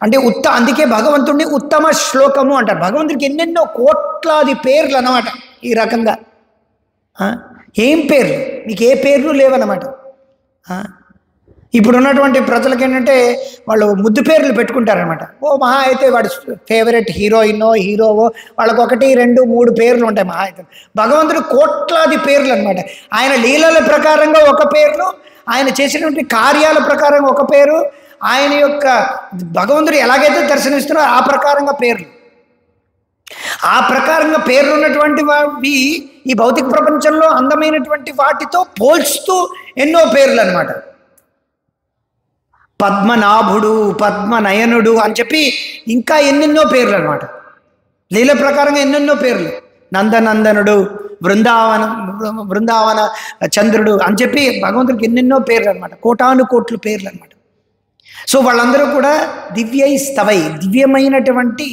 అంటే అందుకే భగవంతుడిని ఉత్తమ శ్లోకము అంటారు. భగవంతుడికి ఎన్నెన్నో కోట్లాది పేర్లు అన్నమాట. ఈ రకంగా ఏం పేర్లు, మీకు ఏ పేర్లు లేవన్నమాట. ఇప్పుడు ఉన్నటువంటి ప్రజలకి ఏంటంటే వాళ్ళు ముద్దు పేర్లు పెట్టుకుంటారనమాట. మహా అయితే వాడి ఫేవరెట్ హీరోయినో హీరోవో వాళ్ళకు 1, 2, 3 పేర్లు ఉంటాయి మహా అయితే. భగవంతుడు కోట్లాది పేర్లు అనమాట. ఆయన లీలల ప్రకారంగా ఒక పేర్లు, ఆయన చేసినటువంటి కార్యాల ప్రకారంగా ఒక పేరు, ఆయన యొక్క భగవంతుడు ఎలాగైతే దర్శనమిస్తున్నారో ఆ ప్రకారంగా పేర్లు. ఆ ప్రకారంగా పేర్లు ఉన్నటువంటి వాటి ఈ భౌతిక ప్రపంచంలో అందమైనటువంటి వాటితో పోల్చుతూ ఎన్నో పేర్లు అనమాట. పద్మనాభుడు, పద్మనయనుడు అని చెప్పి ఇంకా ఎన్నెన్నో పేర్లు అనమాట. లీల ప్రకారంగా ఎన్నెన్నో పేర్లు. నందనందనుడు, బృందావన చంద్రుడు అని చెప్పి భగవంతుడికి ఎన్నెన్నో పేర్లు అనమాట. కోటానుకోట్లు పేర్లు అనమాట. సో వాళ్ళందరూ కూడా దివ్యైస్తవై, దివ్యమైనటువంటి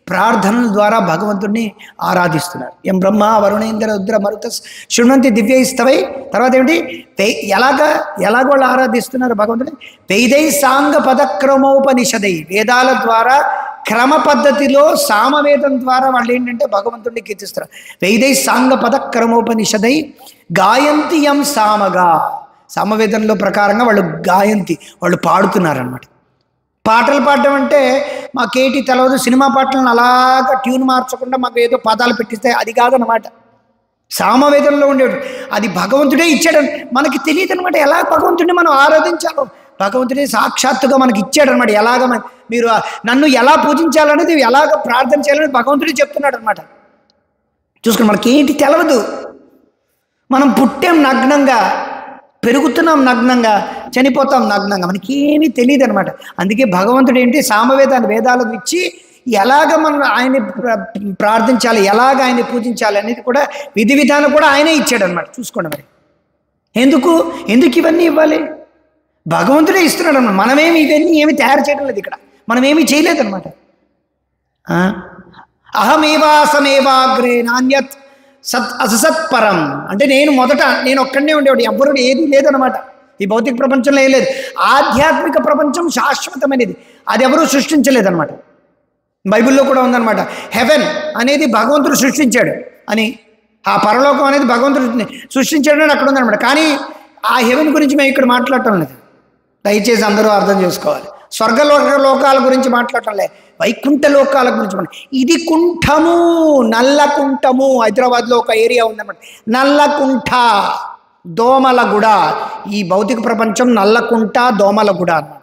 ప్రార్థనల ద్వారా భగవంతుడిని ఆరాధిస్తున్నారు. ఎం బ్రహ్మ వరుణేంద్ర రుద్ర మరుత శృణ్వంతి దివ్యైస్తవై. తర్వాత ఏమిటి? ఎలాగ వాళ్ళు ఆరాధిస్తున్నారు భగవంతుడిని? వేదై సాంగ పదక్రమోపనిషదై, వేదాల ద్వారా క్రమ పద్ధతిలో సామవేదం ద్వారా వాళ్ళు ఏంటంటే భగవంతుడిని కీర్తిస్తారు. వేదై సాంగ పదక్రమోపనిషదై గాయంతి యం సామగా, సామవేదంలో ప్రకారంగా వాళ్ళు గాయంతి, వాళ్ళు పాడుతున్నారన్నమాట. పాటలు పాడడం అంటే మాకేటి తెలవదు, సినిమా పాటలను అలాగా ట్యూన్ మార్చకుండా మాకు ఏదో పదాలు పెట్టిస్తే అది కాదనమాట. సామవేదంలో ఉండేది అది భగవంతుడే ఇచ్చాడు, మనకి తెలియదు అనమాట. ఎలా భగవంతుడిని మనం ఆరాధించాలో భగవంతుడే సాక్షాత్తుగా మనకి ఇచ్చాడు అనమాట. ఎలాగ మీరు నన్ను ఎలా పూజించాలనేది, ఎలాగ ప్రార్థన చేయాలనేది భగవంతుడే చెప్తున్నాడు అనమాట. చూసుకుని మనకి ఏంటి తెలవదు. మనం పుట్టాం నగ్నంగా, పెరుగుతున్నాం నగ్నంగా, చనిపోతాం నగ్నంగా, మనకి ఏమీ తెలియదు అనమాట. అందుకే భగవంతుడు ఏంటి సామవేదాన్ని వేదాలకు ఇచ్చి ఎలాగ మనం ఆయన్ని ప్రార్థించాలి, ఎలాగ ఆయన్ని పూజించాలి అనేది కూడా విధి విధానం కూడా ఆయనే ఇచ్చాడు అనమాట. చూసుకోండి మరి ఎందుకు ఇవన్నీ ఇవ్వాలి? భగవంతుడే ఇస్తున్నాడు అన్నమాట. మనమేమి ఇవన్నీ ఏమి తయారు చేయడం లేదు, ఇక్కడ మనమేమీ చేయలేదన్నమాట. అహమేవాసమేవాగ్రే నాణ్యత్ అసత్పరం అంటే నేను ఒక్కడనే ఉండేవాడు, ఎవ్వరు ఏది లేదనమాట. ఈ భౌతిక ప్రపంచంలో ఏం లేదు. ఆధ్యాత్మిక ప్రపంచం శాశ్వతమైనది, అది ఎవరూ సృష్టించలేదన్నమాట. బైబిల్లో కూడా ఉందన్నమాట. హెవెన్ అనేది భగవంతుడు సృష్టించాడు అని, ఆ పరలోకం అనేది భగవంతుడు సృష్టించాడు అని అక్కడ ఉందన్నమాట. కానీ ఆ హెవెన్ గురించి మేము ఇక్కడ మాట్లాడటం లేదు, దయచేసి అందరూ అర్థం చేసుకోవాలి. లోకాల గురించి మాట్లాడటం లేదు, వైకుంఠ లోకాల గురించి. ఇది కుంఠము, నల్లకుంఠము. హైదరాబాద్లో ఒక ఏరియా ఉందన్నమాట, నల్లకుంఠ, దోమలగూడ. ఈ భౌతిక ప్రపంచం నల్లకుంఠ, దోమలగూడ అన్నమాట.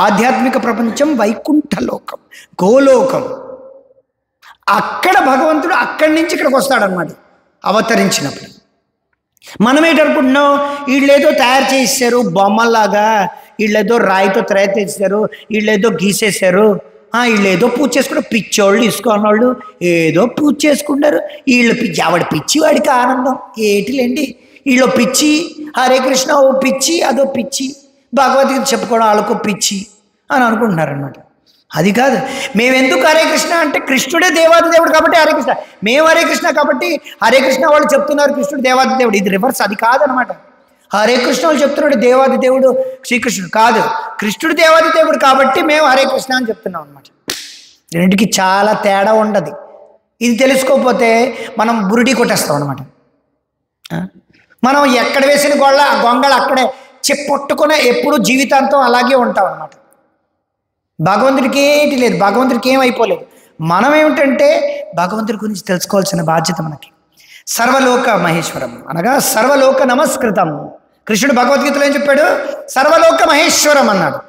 ఆధ్యాత్మిక ప్రపంచం వైకుంఠ లోకం, గోలోకం. అక్కడ భగవంతుడు అక్కడి నుంచి ఇక్కడికి వస్తాడనమాట అవతరించినప్పుడు. మనమేటనుకుంటున్నాం, వీళ్ళేదో తయారు చేసేసారు బొమ్మల్లాగా, వీళ్ళేదో రాయితో తయారు చేసేసారు, వీళ్ళేదో గీసేసారు, వీళ్ళేదో పూజ చేసుకుంటారు. పిచ్చోళ్ళు ఇసుకున్న వాళ్ళు ఏదో పూజ చేసుకుంటారు. వీళ్ళు పిచ్చి, ఆవిడ పిచ్చి వాడికి ఆనందం ఏటిలేండి. వీళ్ళు పిచ్చి, హరే కృష్ణ ఓ పిచ్చి, అదో పిచ్చి, భగవద్గీత చెప్పుకోవడం వాళ్ళకు పిచ్చి అని అనుకుంటున్నారనమాట. అది కాదు. మేమెందుకు హరే కృష్ణ అంటే కృష్ణుడే దేవాది దేవుడు కాబట్టి హరే కృష్ణ, మేము హరే కృష్ణ కాబట్టి హరే కృష్ణ వాళ్ళు చెప్తున్నారు కృష్ణుడు దేవాది దేవుడు. ఇది రివర్స్, అది కాదనమాట. హరే కృష్ణ వాళ్ళు చెప్తున్నాడు దేవాది దేవుడు శ్రీకృష్ణుడు కాదు, కృష్ణుడు దేవాది దేవుడు కాబట్టి మేము హరే కృష్ణ అని చెప్తున్నాం అనమాట. రెండింటికి చాలా తేడా ఉండదు. ఇది తెలుసుకోకపోతే మనం బురుడి కొట్టేస్తాం అనమాట. మనం ఎక్కడ వేసిన గొంగళ అక్కడే చెప్పొట్టుకునే ఎప్పుడు జీవితాంతం అలాగే ఉంటాం అనమాట. భగవంతుడికి ఏంటి లేదు, భగవంతుడికి ఏమైపోలేదు. మనం ఏమిటంటే భగవంతుడి గురించి తెలుసుకోవాల్సిన బాధ్యత మనకి. సర్వలోక మహేశ్వరం అనగా సర్వలోక నమస్కృతం. కృష్ణుడు భగవద్గీతలో ఏం చెప్పాడు? సర్వలోక మహేశ్వరం అన్నాడు.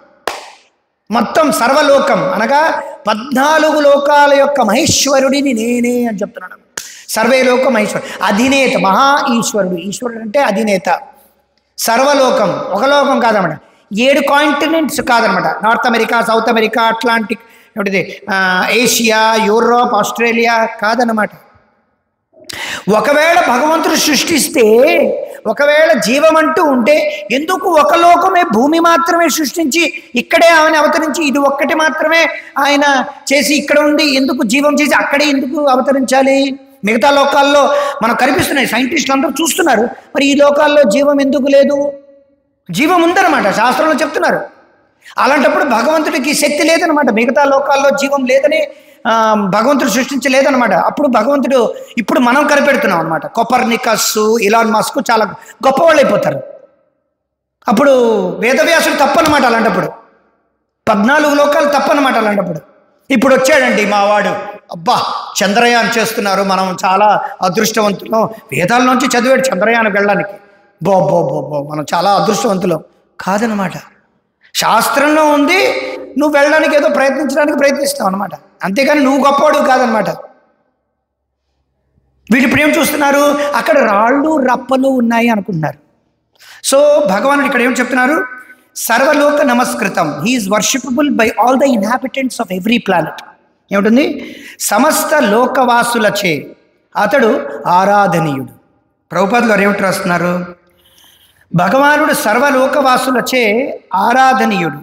మొత్తం సర్వలోకం అనగా 14 లోకాల యొక్క మహేశ్వరుడిని నేనే అని చెప్తున్నాడు. సర్వే లోక మహేశ్వరు, అధినేత, మహా ఈశ్వరుడు. ఈశ్వరుడు అంటే అధినేత. సర్వలోకం ఒక లోకం కాదన్నమాట, 7 కాంటినెంట్స్ కాదనమాట. North America, south America, Atlantic, ఏమిటిది ఏషియా, యూరోప్, ఆస్ట్రేలియా కాదనమాట. ఒకవేళ భగవంతుడు సృష్టిస్తే, ఒకవేళ జీవం అంటూ ఉంటే ఎందుకు ఒక లోకమే భూమి మాత్రమే సృష్టించి ఇక్కడే ఆయన అవతరించి ఇది ఒక్కటి మాత్రమే ఆయన చేసి ఇక్కడ ఉండి ఎందుకు జీవం చేసి అక్కడే ఎందుకు అవతరించాలి? మిగతా లోకాల్లో మనకు కనిపిస్తున్నాయి, సైంటిస్టులు అందరూ చూస్తున్నారు. మరి ఈ లోకాల్లో జీవం ఎందుకు లేదు? జీవం ఉందన్నమాట, శాస్త్రంలో చెప్తున్నారు. అలాంటప్పుడు భగవంతుడికి శక్తి లేదనమాట. మిగతా లోకాల్లో జీవం లేదని భగవంతుడు సృష్టించలేదనమాట. అప్పుడు భగవంతుడు ఇప్పుడు మనం కనిపెడుతున్నాం అనమాట. కోపర్నికస్, ఇలాన్ మస్క్ చాలా గొప్పవాళ్ళు అయిపోతారు. అప్పుడు వేదవ్యాసుడు తప్పనమాట. అలాంటప్పుడు 14 లోకాలు తప్పనమాట. అలాంటప్పుడు ఇప్పుడు వచ్చాడండి మావాడు, అబ్బా చంద్రయాన్ చేస్తున్నారు, మనం చాలా అదృష్టవంతులం, వేదాల నుంచి చదివాడు చంద్రయాన్ వెళ్ళడానికి, బో మనం చాలా అదృష్టవంతులం కాదనమాట. శాస్త్రంలో ఉంది, నువ్వు వెళ్ళడానికి ఏదో ప్రయత్నిస్తావు అనమాట, అంతేగాని నువ్వు గొప్పవాడు కాదనమాట. వీళ్ళు ఇప్పుడు ఏం చూస్తున్నారు? అక్కడ రాళ్ళు రప్పలు ఉన్నాయి అనుకుంటున్నారు. సో భగవానుడు ఇక్కడ ఏం చెప్తున్నారు? సర్వలోక నమస్కృతం, he is worshipable by all the inhabitants of every planet. ఏమిటి? సమస్త లోకవాసులచే అతడు ఆరాధనీయుడు. ప్రభుపాదులు వారు ఏమిటి రాస్తున్నారు? భగవానుడు సర్వలోకవాసులచే ఆరాధనీయుడు.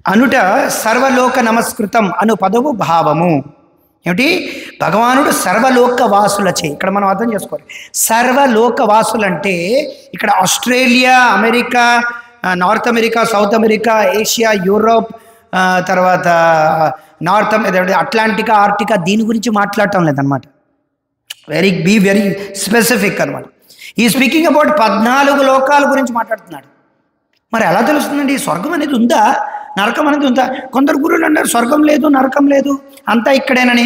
అనుట సర్వలోక నమస్కృతం అను పదవు భావము. ఏమిటి? భగవానుడు సర్వలోక వాసులచే. ఇక్కడ మనం అర్థం చేసుకోవాలి. సర్వలోక వాసులు అంటే ఇక్కడ Australia, America, north America, south America, Asia, Europe, తర్వాత నార్త్ అట్లాంటికా, ఆర్టికా, దీని గురించి మాట్లాడటం లేదనమాట. వెరీ స్పెసిఫిక్ అనమాట. ఈ స్పీకింగ్ అబౌట్ 14 లోకాల గురించి మాట్లాడుతున్నాడు. మరి ఎలా తెలుస్తుందండి? స్వర్గం అనేది ఉందా, నరకం అనేది ఉందా? కొందరు గురువులు అన్నారు స్వర్గం లేదు, నరకం లేదు, అంతా ఇక్కడేనని.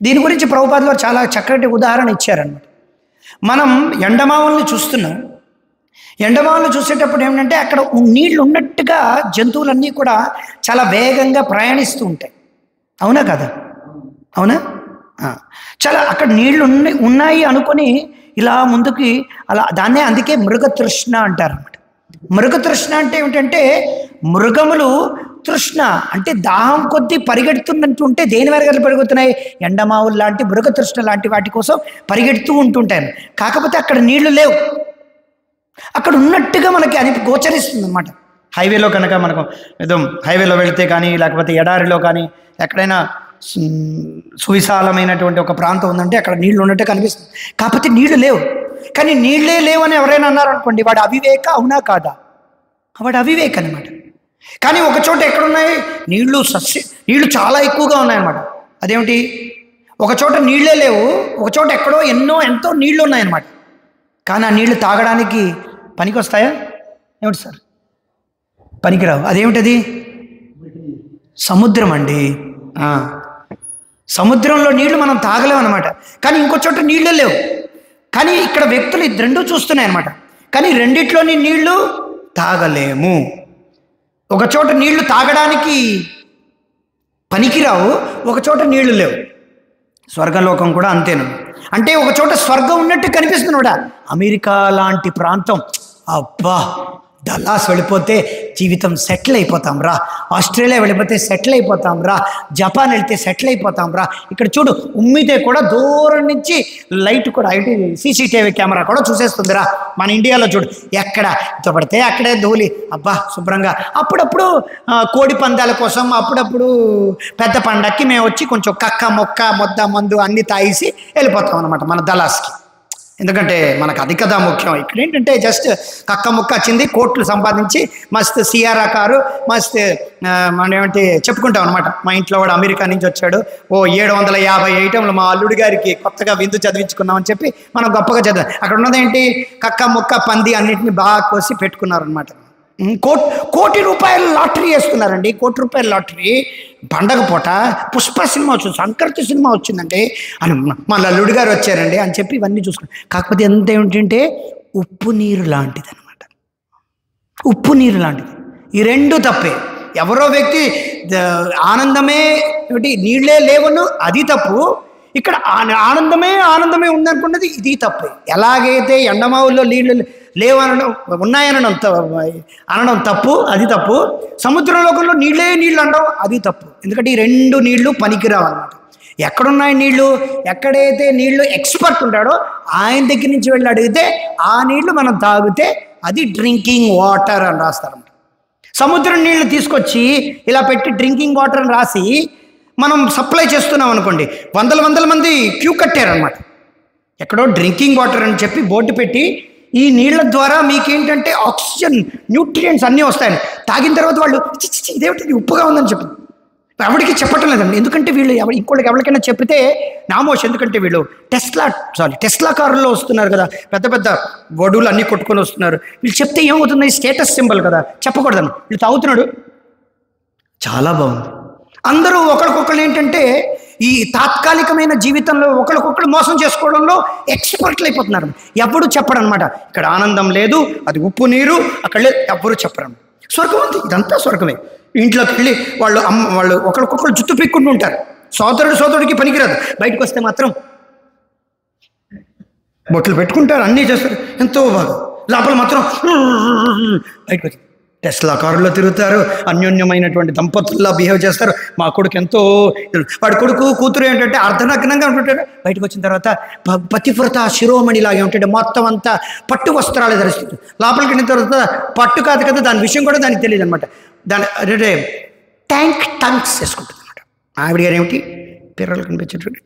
దీని గురించి ప్రభుపాదులు వారు చాలా చక్కటి ఉదాహరణ ఇచ్చారన్నమాట. మనం ఎండమావుల్ని చూస్తున్నాం. ఎండమావులు చూసేటప్పుడు ఏమిటంటే అక్కడ నీళ్లు ఉన్నట్టుగా జంతువులన్నీ కూడా చాలా వేగంగా ప్రయాణిస్తూ ఉంటాయి. అవునా కదా? అవునా? చాలా అక్కడ నీళ్లు ఉన్నాయి అనుకొని ఇలా ముందుకి అలా, దాన్నే అందుకే మృగతృష్ణ అంటారు అన్నమాట. మృగతృష్ణ అంటే ఏమిటంటే మృగములు తృష్ణ అంటే దాహం కొద్దీ పరిగెడుతున్నట్టుంటే దేని వరకు పరిగెడుతున్నాయి? ఎండమావులు లాంటి మృగతృష్ణ లాంటి వాటి కోసం పరిగెడుతూ ఉంటుంటాయి. కాకపోతే అక్కడ నీళ్లు లేవు. అక్కడ ఉన్నట్టుగా మనకి అది గోచరిస్తుంది అన్నమాట. హైవేలో కనుక మనకు ఏదో హైవేలో వెళితే కానీ, లేకపోతే ఎడారిలో కానీ, ఎక్కడైనా సువిశాలమైనటువంటి ఒక ప్రాంతం ఉందంటే అక్కడ నీళ్లు ఉన్నట్టు కనిపిస్తుంది. కాకపోతే నీళ్లు లేవు. కానీ నీళ్లే లేవని ఎవరైనా అన్నారనుకోండి, వాడు అవివేక, అవునా కాదా? వాడు అవివేక అనమాట. కానీ ఒక చోట ఎక్కడున్నాయి నీళ్లు? నీళ్లు చాలా ఎక్కువగా ఉన్నాయన్నమాట. అదేమిటి? ఒక చోట నీళ్లే లేవు, ఒక చోట ఎక్కడో ఎంతో నీళ్లు ఉన్నాయన్నమాట. కానీ ఆ నీళ్లు తాగడానికి పనికి వస్తాయా? ఏమిటి సార్? పనికిరావు. అదేమిటది? సముద్రం అండి. సముద్రంలో నీళ్లు మనం తాగలేము అనమాట. కానీ ఇంకో చోట నీళ్లు లేవు. కానీ ఇక్కడ వ్యక్తులు రెండూ చూస్తున్నాయి అనమాట. కానీ రెండిట్లోని నీళ్లు తాగలేము. ఒక చోట నీళ్లు తాగడానికి పనికిరావు, ఒక చోట నీళ్లు లేవు. స్వర్గలోకం కూడా అంతేను. అంటే ఒక చోట స్వర్గం ఉన్నట్టు కనిపిస్తున్నాడా? అమెరికా లాంటి ప్రాంతం, అబ్బా డల్లాస్ వెళ్ళిపోతే జీవితం సెటిల్ అయిపోతాం రా, ఆస్ట్రేలియా వెళ్ళిపోతే సెటిల్ అయిపోతాం రా, జపాన్ వెళ్తే సెటిల్ అయిపోతాం రా. ఇక్కడ చూడు, ఉమ్మితే కూడా దూరం నుంచి లైట్ కూడా సీసీటీవీ కెమెరా కూడా చూసేస్తుంది రా. మన ఇండియాలో చూడు, ఎక్కడ పడితే అక్కడే ధూళి, అబ్బా శుభ్రంగా. అప్పుడప్పుడు కోడి పందాల కోసం, అప్పుడప్పుడు పెద్ద పండక్కి మేము వచ్చి కొంచెం కక్క మొక్క మొద్ద మందు అన్ని తాగేసి వెళ్ళిపోతాం అనమాట మన దలాస్కి. ఎందుకంటే మనకు అది కదా ముఖ్యం. ఇక్కడ ఏంటంటే జస్ట్ కక్క ముక్క వచ్చింది, కోట్లు సంపాదించి మస్తు సియారా కారు, మస్తు మనం ఏమంటే చెప్పుకుంటాం అనమాట. మా ఇంట్లో వాడు అమెరికా నుంచి వచ్చాడు, 750 ఐటెంలు మా అల్లుడి గారికి కొత్తగా విందు చదివించుకున్నామని చెప్పి మనం గొప్పగా చదివాం. అక్కడ ఉన్నదేంటి? కక్క ముక్క పంది అన్నింటినీ బాగా కోసి పెట్టుకున్నారు అనమాట. కోటి రూపాయల లాటరీ వేస్తున్నారండి. కోటి రూపాయల లాటరీ పండగ పూట. పుష్ప సినిమా వచ్చింది, సంక్రాంతి సినిమా వచ్చిందండి అని మా అల్లుడి గారు వచ్చారండి అని చెప్పి ఇవన్నీ చూసుకున్నాం. కాకపోతే ఎంత ఏమిటంటే ఉప్పు నీరు లాంటిది అనమాట. ఉప్పు నీరు లాంటిది. ఈ రెండు తప్పే. ఎవరో వ్యక్తి ఆనందమే ఏమిటి నీళ్ళే లేవను, అది తప్పు. ఇక్కడ ఆనందమే ఉందనుకున్నది, ఇది తప్పే. ఎలాగైతే ఎండమావుల్లో నీళ్ళు లేవనడం, అనడం తప్పు, అది తప్పు. సముద్రంలోకంలో నీళ్ళు అనడం అది తప్పు. ఎందుకంటే ఈ రెండు నీళ్లు పనికిరావు అన్నమాట. ఎక్కడున్నాయి నీళ్లు? ఎక్కడైతే నీళ్లు ఎక్స్పర్ట్ ఉంటాడో ఆయన దగ్గర నుంచి వెళ్ళి అడిగితే ఆ నీళ్లు మనం తాగితే అది డ్రింకింగ్ వాటర్ అని రాస్తారన్నమాట. సముద్రం నీళ్లు తీసుకొచ్చి ఇలా పెట్టి డ్రింకింగ్ వాటర్ అని రాసి మనం సప్లై చేస్తున్నాం అనుకోండి, వందల మంది క్యూ కట్టారనమాట. ఎక్కడో డ్రింకింగ్ వాటర్ అని చెప్పి బోర్డు పెట్టి, ఈ నీళ్ల ద్వారా మీకేంటంటే ఆక్సిజన్, న్యూట్రియంట్స్ అన్నీ వస్తాయని. తాగిన తర్వాత వాళ్ళు ఇదేమిటి ఉప్పుగా ఉందని చెప్పి ఎవరికి చెప్పటం లేదండి. ఎందుకంటే వీళ్ళు ఇంకోళ్ళకి ఎవరికైనా చెప్తే నామోష్. ఎందుకంటే వీళ్ళు టెస్లా కారుల్లో వస్తున్నారు కదా, పెద్ద పెద్ద బొడులు అన్నీ కొట్టుకొని వస్తున్నారు. వీళ్ళు చెప్తే ఏమవుతుంది? స్టేటస్ సింబల్ కదా, చెప్పకూడదని. వీళ్ళు తాగుతున్నాడు, చాలా బాగుంది. అందరూ ఒకరికొకరు ఏంటంటే ఈ తాత్కాలికమైన జీవితంలో ఒకరికొకరు మోసం చేసుకోవడంలో ఎక్స్పర్ట్లు అయిపోతున్నారు. ఎప్పుడు చెప్పడం అనమాట. ఇక్కడ ఆనందం లేదు, అది ఉప్పు నీరు, అక్కడ లేదు, ఎవ్వరూ చెప్పడం. స్వర్గం ఉంది, ఇదంతా స్వర్గమే. ఇంట్లోకి వెళ్ళి వాళ్ళు ఒకరికొకరు జుట్టు పీక్కుంటూ ఉంటారు. సోదరుడికి పనికిరాదు. బయటకు వస్తే మాత్రం బొట్లు పెట్టుకుంటారు, అన్నీ చేస్తారు, ఎంతో బాగా. లోపల మాత్రం బయటకు వచ్చి టెస్లా కారులో తిరుగుతారు, అన్యోన్యమైనటువంటి దంపతుల్లా బిహేవ్ చేస్తారు. మా కొడుకు ఎంతో, వాడి కొడుకు కూతురు ఏంటంటే అర్ధనగ్నంగా ఉంటుంటాడు. బయటకు వచ్చిన తర్వాత పతివ్రత శిరోమణిలాగే ఉంటాడు, మొత్తం అంతా పట్టు వస్త్రాలు ధరిస్తుంది. లోపలికి వెళ్ళిన తర్వాత పట్టు కాదు కదా, దాని విషయం కూడా దానికి తెలియదు అనమాట. దాని అంటే టంగ్స్ వేసుకుంటుంది అనమాట. ఆవిడ గారు ఏమిటి పిర్రలు కనిపించేటువంటి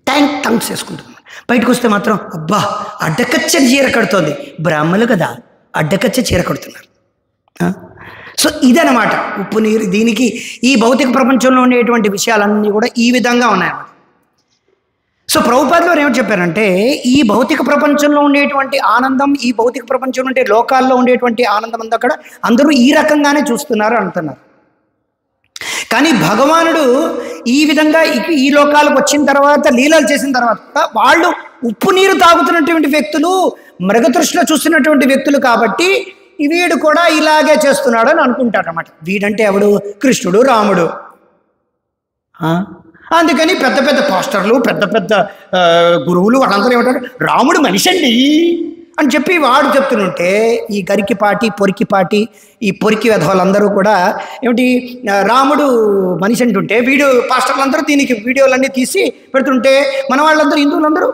టంగ్స్ వేసుకుంటుంది. బయటకు వస్తే మాత్రం అబ్బా అడ్డకచ్చ చీర కడుతోంది. బ్రాహ్మలు కదా అడ్డకచ్చ చీర కడుతున్నారు. సో ఇదనమాట ఉప్పు నీరు. దీనికి ఈ భౌతిక ప్రపంచంలో ఉండేటువంటి విషయాలన్నీ కూడా ఈ విధంగా ఉన్నాయన్నమాట. సో ప్రభుపాదులు వారు ఏమిటి చెప్పారంటే ఈ భౌతిక ప్రపంచంలో ఉండేటువంటి ఆనందం, ఈ భౌతిక ప్రపంచంలో ఉండే లోకాల్లో ఉండేటువంటి ఆనందం అంతా కూడా అందరూ ఈ రకంగానే చూస్తున్నారు అంటున్నారు. కానీ భగవానుడు ఈ విధంగా ఈ లోకాలకు వచ్చిన తర్వాత లీలలు చేసిన తర్వాత వాళ్ళు ఉప్పు నీరు తాగుతున్నటువంటి వ్యక్తులు, మృగతృష్టిలో చూస్తున్నటువంటి వ్యక్తులు కాబట్టి వీడు కూడా ఇలాగే చేస్తున్నాడు అని అనుకుంటారు అన్నమాట. వీడంటే ఎవడు? కృష్ణుడు, రాముడు. అందుకని పెద్ద పెద్ద పాస్టర్లు, పెద్ద పెద్ద గురువులు వాళ్ళందరూ ఏమంటారు, రాముడు మనిషి అండి అని చెప్పి వాడు చెప్తుంటే ఈ గరికిపాటి పొరికిపాటి ఈ పొరికి వెధవాళ్ళందరూ కూడా ఏమిటి రాముడు మనిషి అంటుంటే వీడు పాస్టర్లందరూ దీనికి వీడియోలన్నీ తీసి పెడుతుంటే మన వాళ్ళందరూ హిందువులందరూ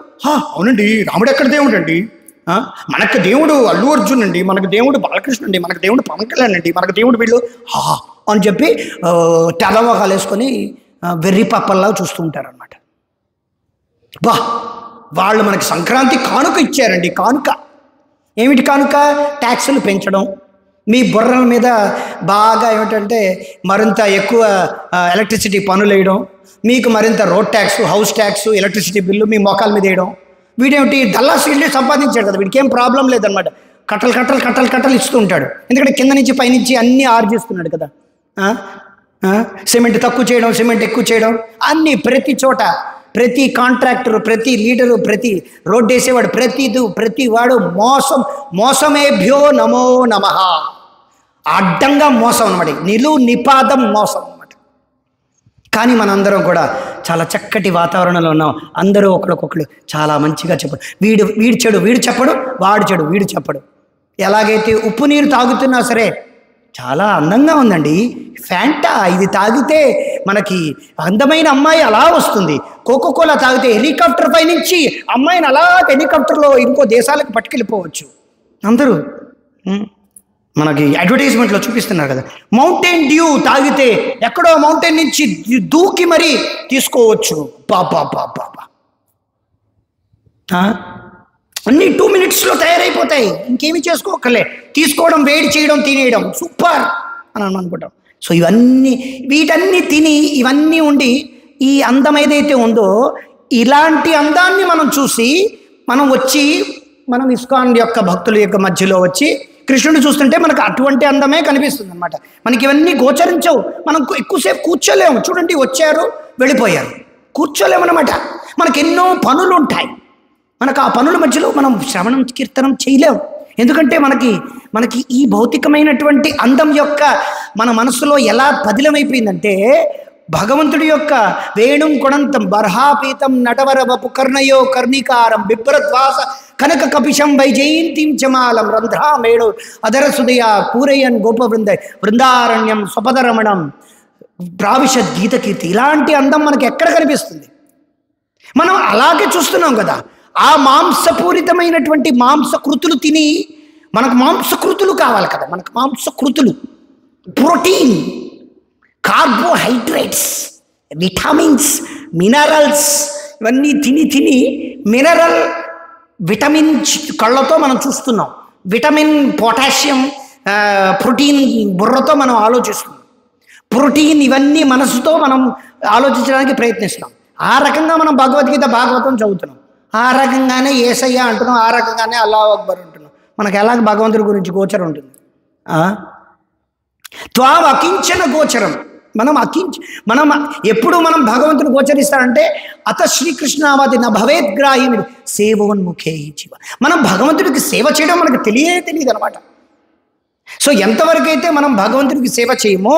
అవునండి రాముడు ఎక్కడ దేవుడు అండి, మనకు దేవుడు అల్లు అర్జున్ అండి, మనకు దేవుడు బాలకృష్ణ అండి, మనకు దేవుడు పవన్ కళ్యాణ్ అండి, మనకు దేవుడు వీళ్ళు అని చెప్పి తెల్లవకాలు వేసుకొని వెర్రి పప్పల్లా చూస్తూ ఉంటారనమాట. బా వాళ్ళు మనకి సంక్రాంతి కానుక ఇచ్చారండి. కానుక ఏమిటి కానుక? ట్యాక్సులు పెంచడం, మీ బుర్రల మీద బాగా ఏమిటంటే మరింత ఎక్కువ ఎలక్ట్రిసిటీ పనులు వేయడం, మీకు మరింత road tax, house tax, electricity bill మీ మోకాల మీద వేయడం. వీడేమిటి డల్లాస్ ఇల్లు సంపాదించాడు కదా, వీడికి ఏం ప్రాబ్లం లేదనమాట. కట్టలు ఇస్తూ ఉంటాడు. ఎందుకంటే కింద నుంచి పైనుంచి అన్నీ ఆర్జిస్తున్నాడు కదా. సిమెంట్ తక్కువ చేయడం, సిమెంట్ ఎక్కువ చేయడం, అన్నీ ప్రతి చోట, ప్రతి కాంట్రాక్టరు, ప్రతి లీడరు, ప్రతి రోడ్డు వేసేవాడు, ప్రతి వాడు మోసమేభ్యో నమో నమః. అడ్డంగా మోసం అనమాట, నిపాదం మోసం అనమాట. కానీ మనందరం కూడా చాలా చక్కటి వాతావరణంలో ఉన్నాం. అందరూ ఒకరికొకరు చాలా మంచిగా చెప్పడు. వీడు చెడు వీడు చెప్పడు, వాడు చెడు వీడు చెప్పడు. ఎలాగైతే ఉప్పు నీరు తాగుతున్నా సరే చాలా అందంగా ఉందండి, ఫ్యాంటా ఇది తాగితే మనకి అందమైన అమ్మాయి అలా వస్తుంది, కోకోకోలా తాగితే హెలికాప్టర్ పై నుంచి అమ్మాయిని అలా హెలికాప్టర్లో ఇంకో దేశాలకు పట్టుకెళ్ళిపోవచ్చు. అందరూ మనకి అడ్వర్టైజ్మెంట్లో చూపిస్తున్నారు కదా, మౌంటైన్ డ్యూ తాగితే ఎక్కడో మౌంటైన్ నుంచి దూకి మరీ తీసుకోవచ్చు. బాబా అన్నీ 2 minutesలో తయారైపోతాయి, ఇంకేమి చేసుకోకలే. తీసుకోవడం, వేడి చేయడం, తినేయడం, సూపర్ అని అనుకుంటాం. సో వీటన్నీ తిని ఇవన్నీ ఉండి ఈ అందం ఏదైతే ఉందో ఇలాంటి అందాన్ని మనం చూసి మనం ఇస్కాన్ యొక్క భక్తుల యొక్క మధ్యలో వచ్చి కృష్ణుడు చూస్తుంటే మనకు అటువంటి అందమే కనిపిస్తుంది అనమాట. మనకి ఇవన్నీ గోచరించవు, మనం ఎక్కువసేపు కూర్చోలేము. చూడండి, వచ్చారు వెళ్ళిపోయారు, కూర్చోలేము అనమాట. మనకు ఎన్నో పనులు ఉంటాయి, మనకు ఆ పనుల మధ్యలో మనం శ్రవణం కీర్తనం చేయలేము. ఎందుకంటే మనకి ఈ భౌతికమైనటువంటి అందం యొక్క మన మనసులో ఎలా పదిలమైపోయిందంటే భగవంతుడి యొక్క వేణుం కొడంతం బర్హాపీతం నటవర వపు కర్ణయో కర్ణికారం బిభ్రద్వాస కనక కపిశం వైజయంతిం చమాలం రంధ్రామేణు అదర సుదయ పూరయన్ గోప బృందారణ్యం స్వపదరమణం ప్రావిశద్ గీతకీర్తి. ఇలాంటి అందం మనకి ఎక్కడ కనిపిస్తుంది? మనం అలాగే చూస్తున్నాం కదా. ఆ మాంసపూరితమైనటువంటి మాంసకృతులు తిని మనకు మాంసకృతులు కావాలి కదా. మనకు మాంసకృతులు, ప్రోటీన్, కార్బోహైడ్రేట్స్, విటమిన్స్, మినరల్స్ ఇవన్నీ తిని మినరల్ విటమిన్ కళ్ళతో మనం చూస్తున్నాం, విటమిన్ పొటాషియం ప్రోటీన్ బుర్రతో మనం ఆలోచిస్తున్నాం, ప్రోటీన్ ఇవన్నీ మనసుతో మనం ఆలోచించడానికి ప్రయత్నిస్తున్నాం. ఆ రకంగా మనం భగవద్గీత భాగవతం చదువుతున్నాం, ఆ రకంగానే యేసయ్య అంటున్నాం, ఆ రకంగానే అల్లాహు అక్బర్ అంటున్నాం. మనకు ఎలాగ భగవంతుడి గురించి గోచరం ఉంటుంది? త్వాం అకించన గోచరం. మనం ఎప్పుడు మనం భగవంతుని గోచరిస్తారంటే అత శ్రీకృష్ణావతి నా భవేద్గ్రాహి సేవోన్ముఖే జీవ. మనం భగవంతుడికి సేవ చేయడం మనకు తెలియదు అనమాట. సో ఎంతవరకు అయితే మనం భగవంతుడికి సేవ చేయమో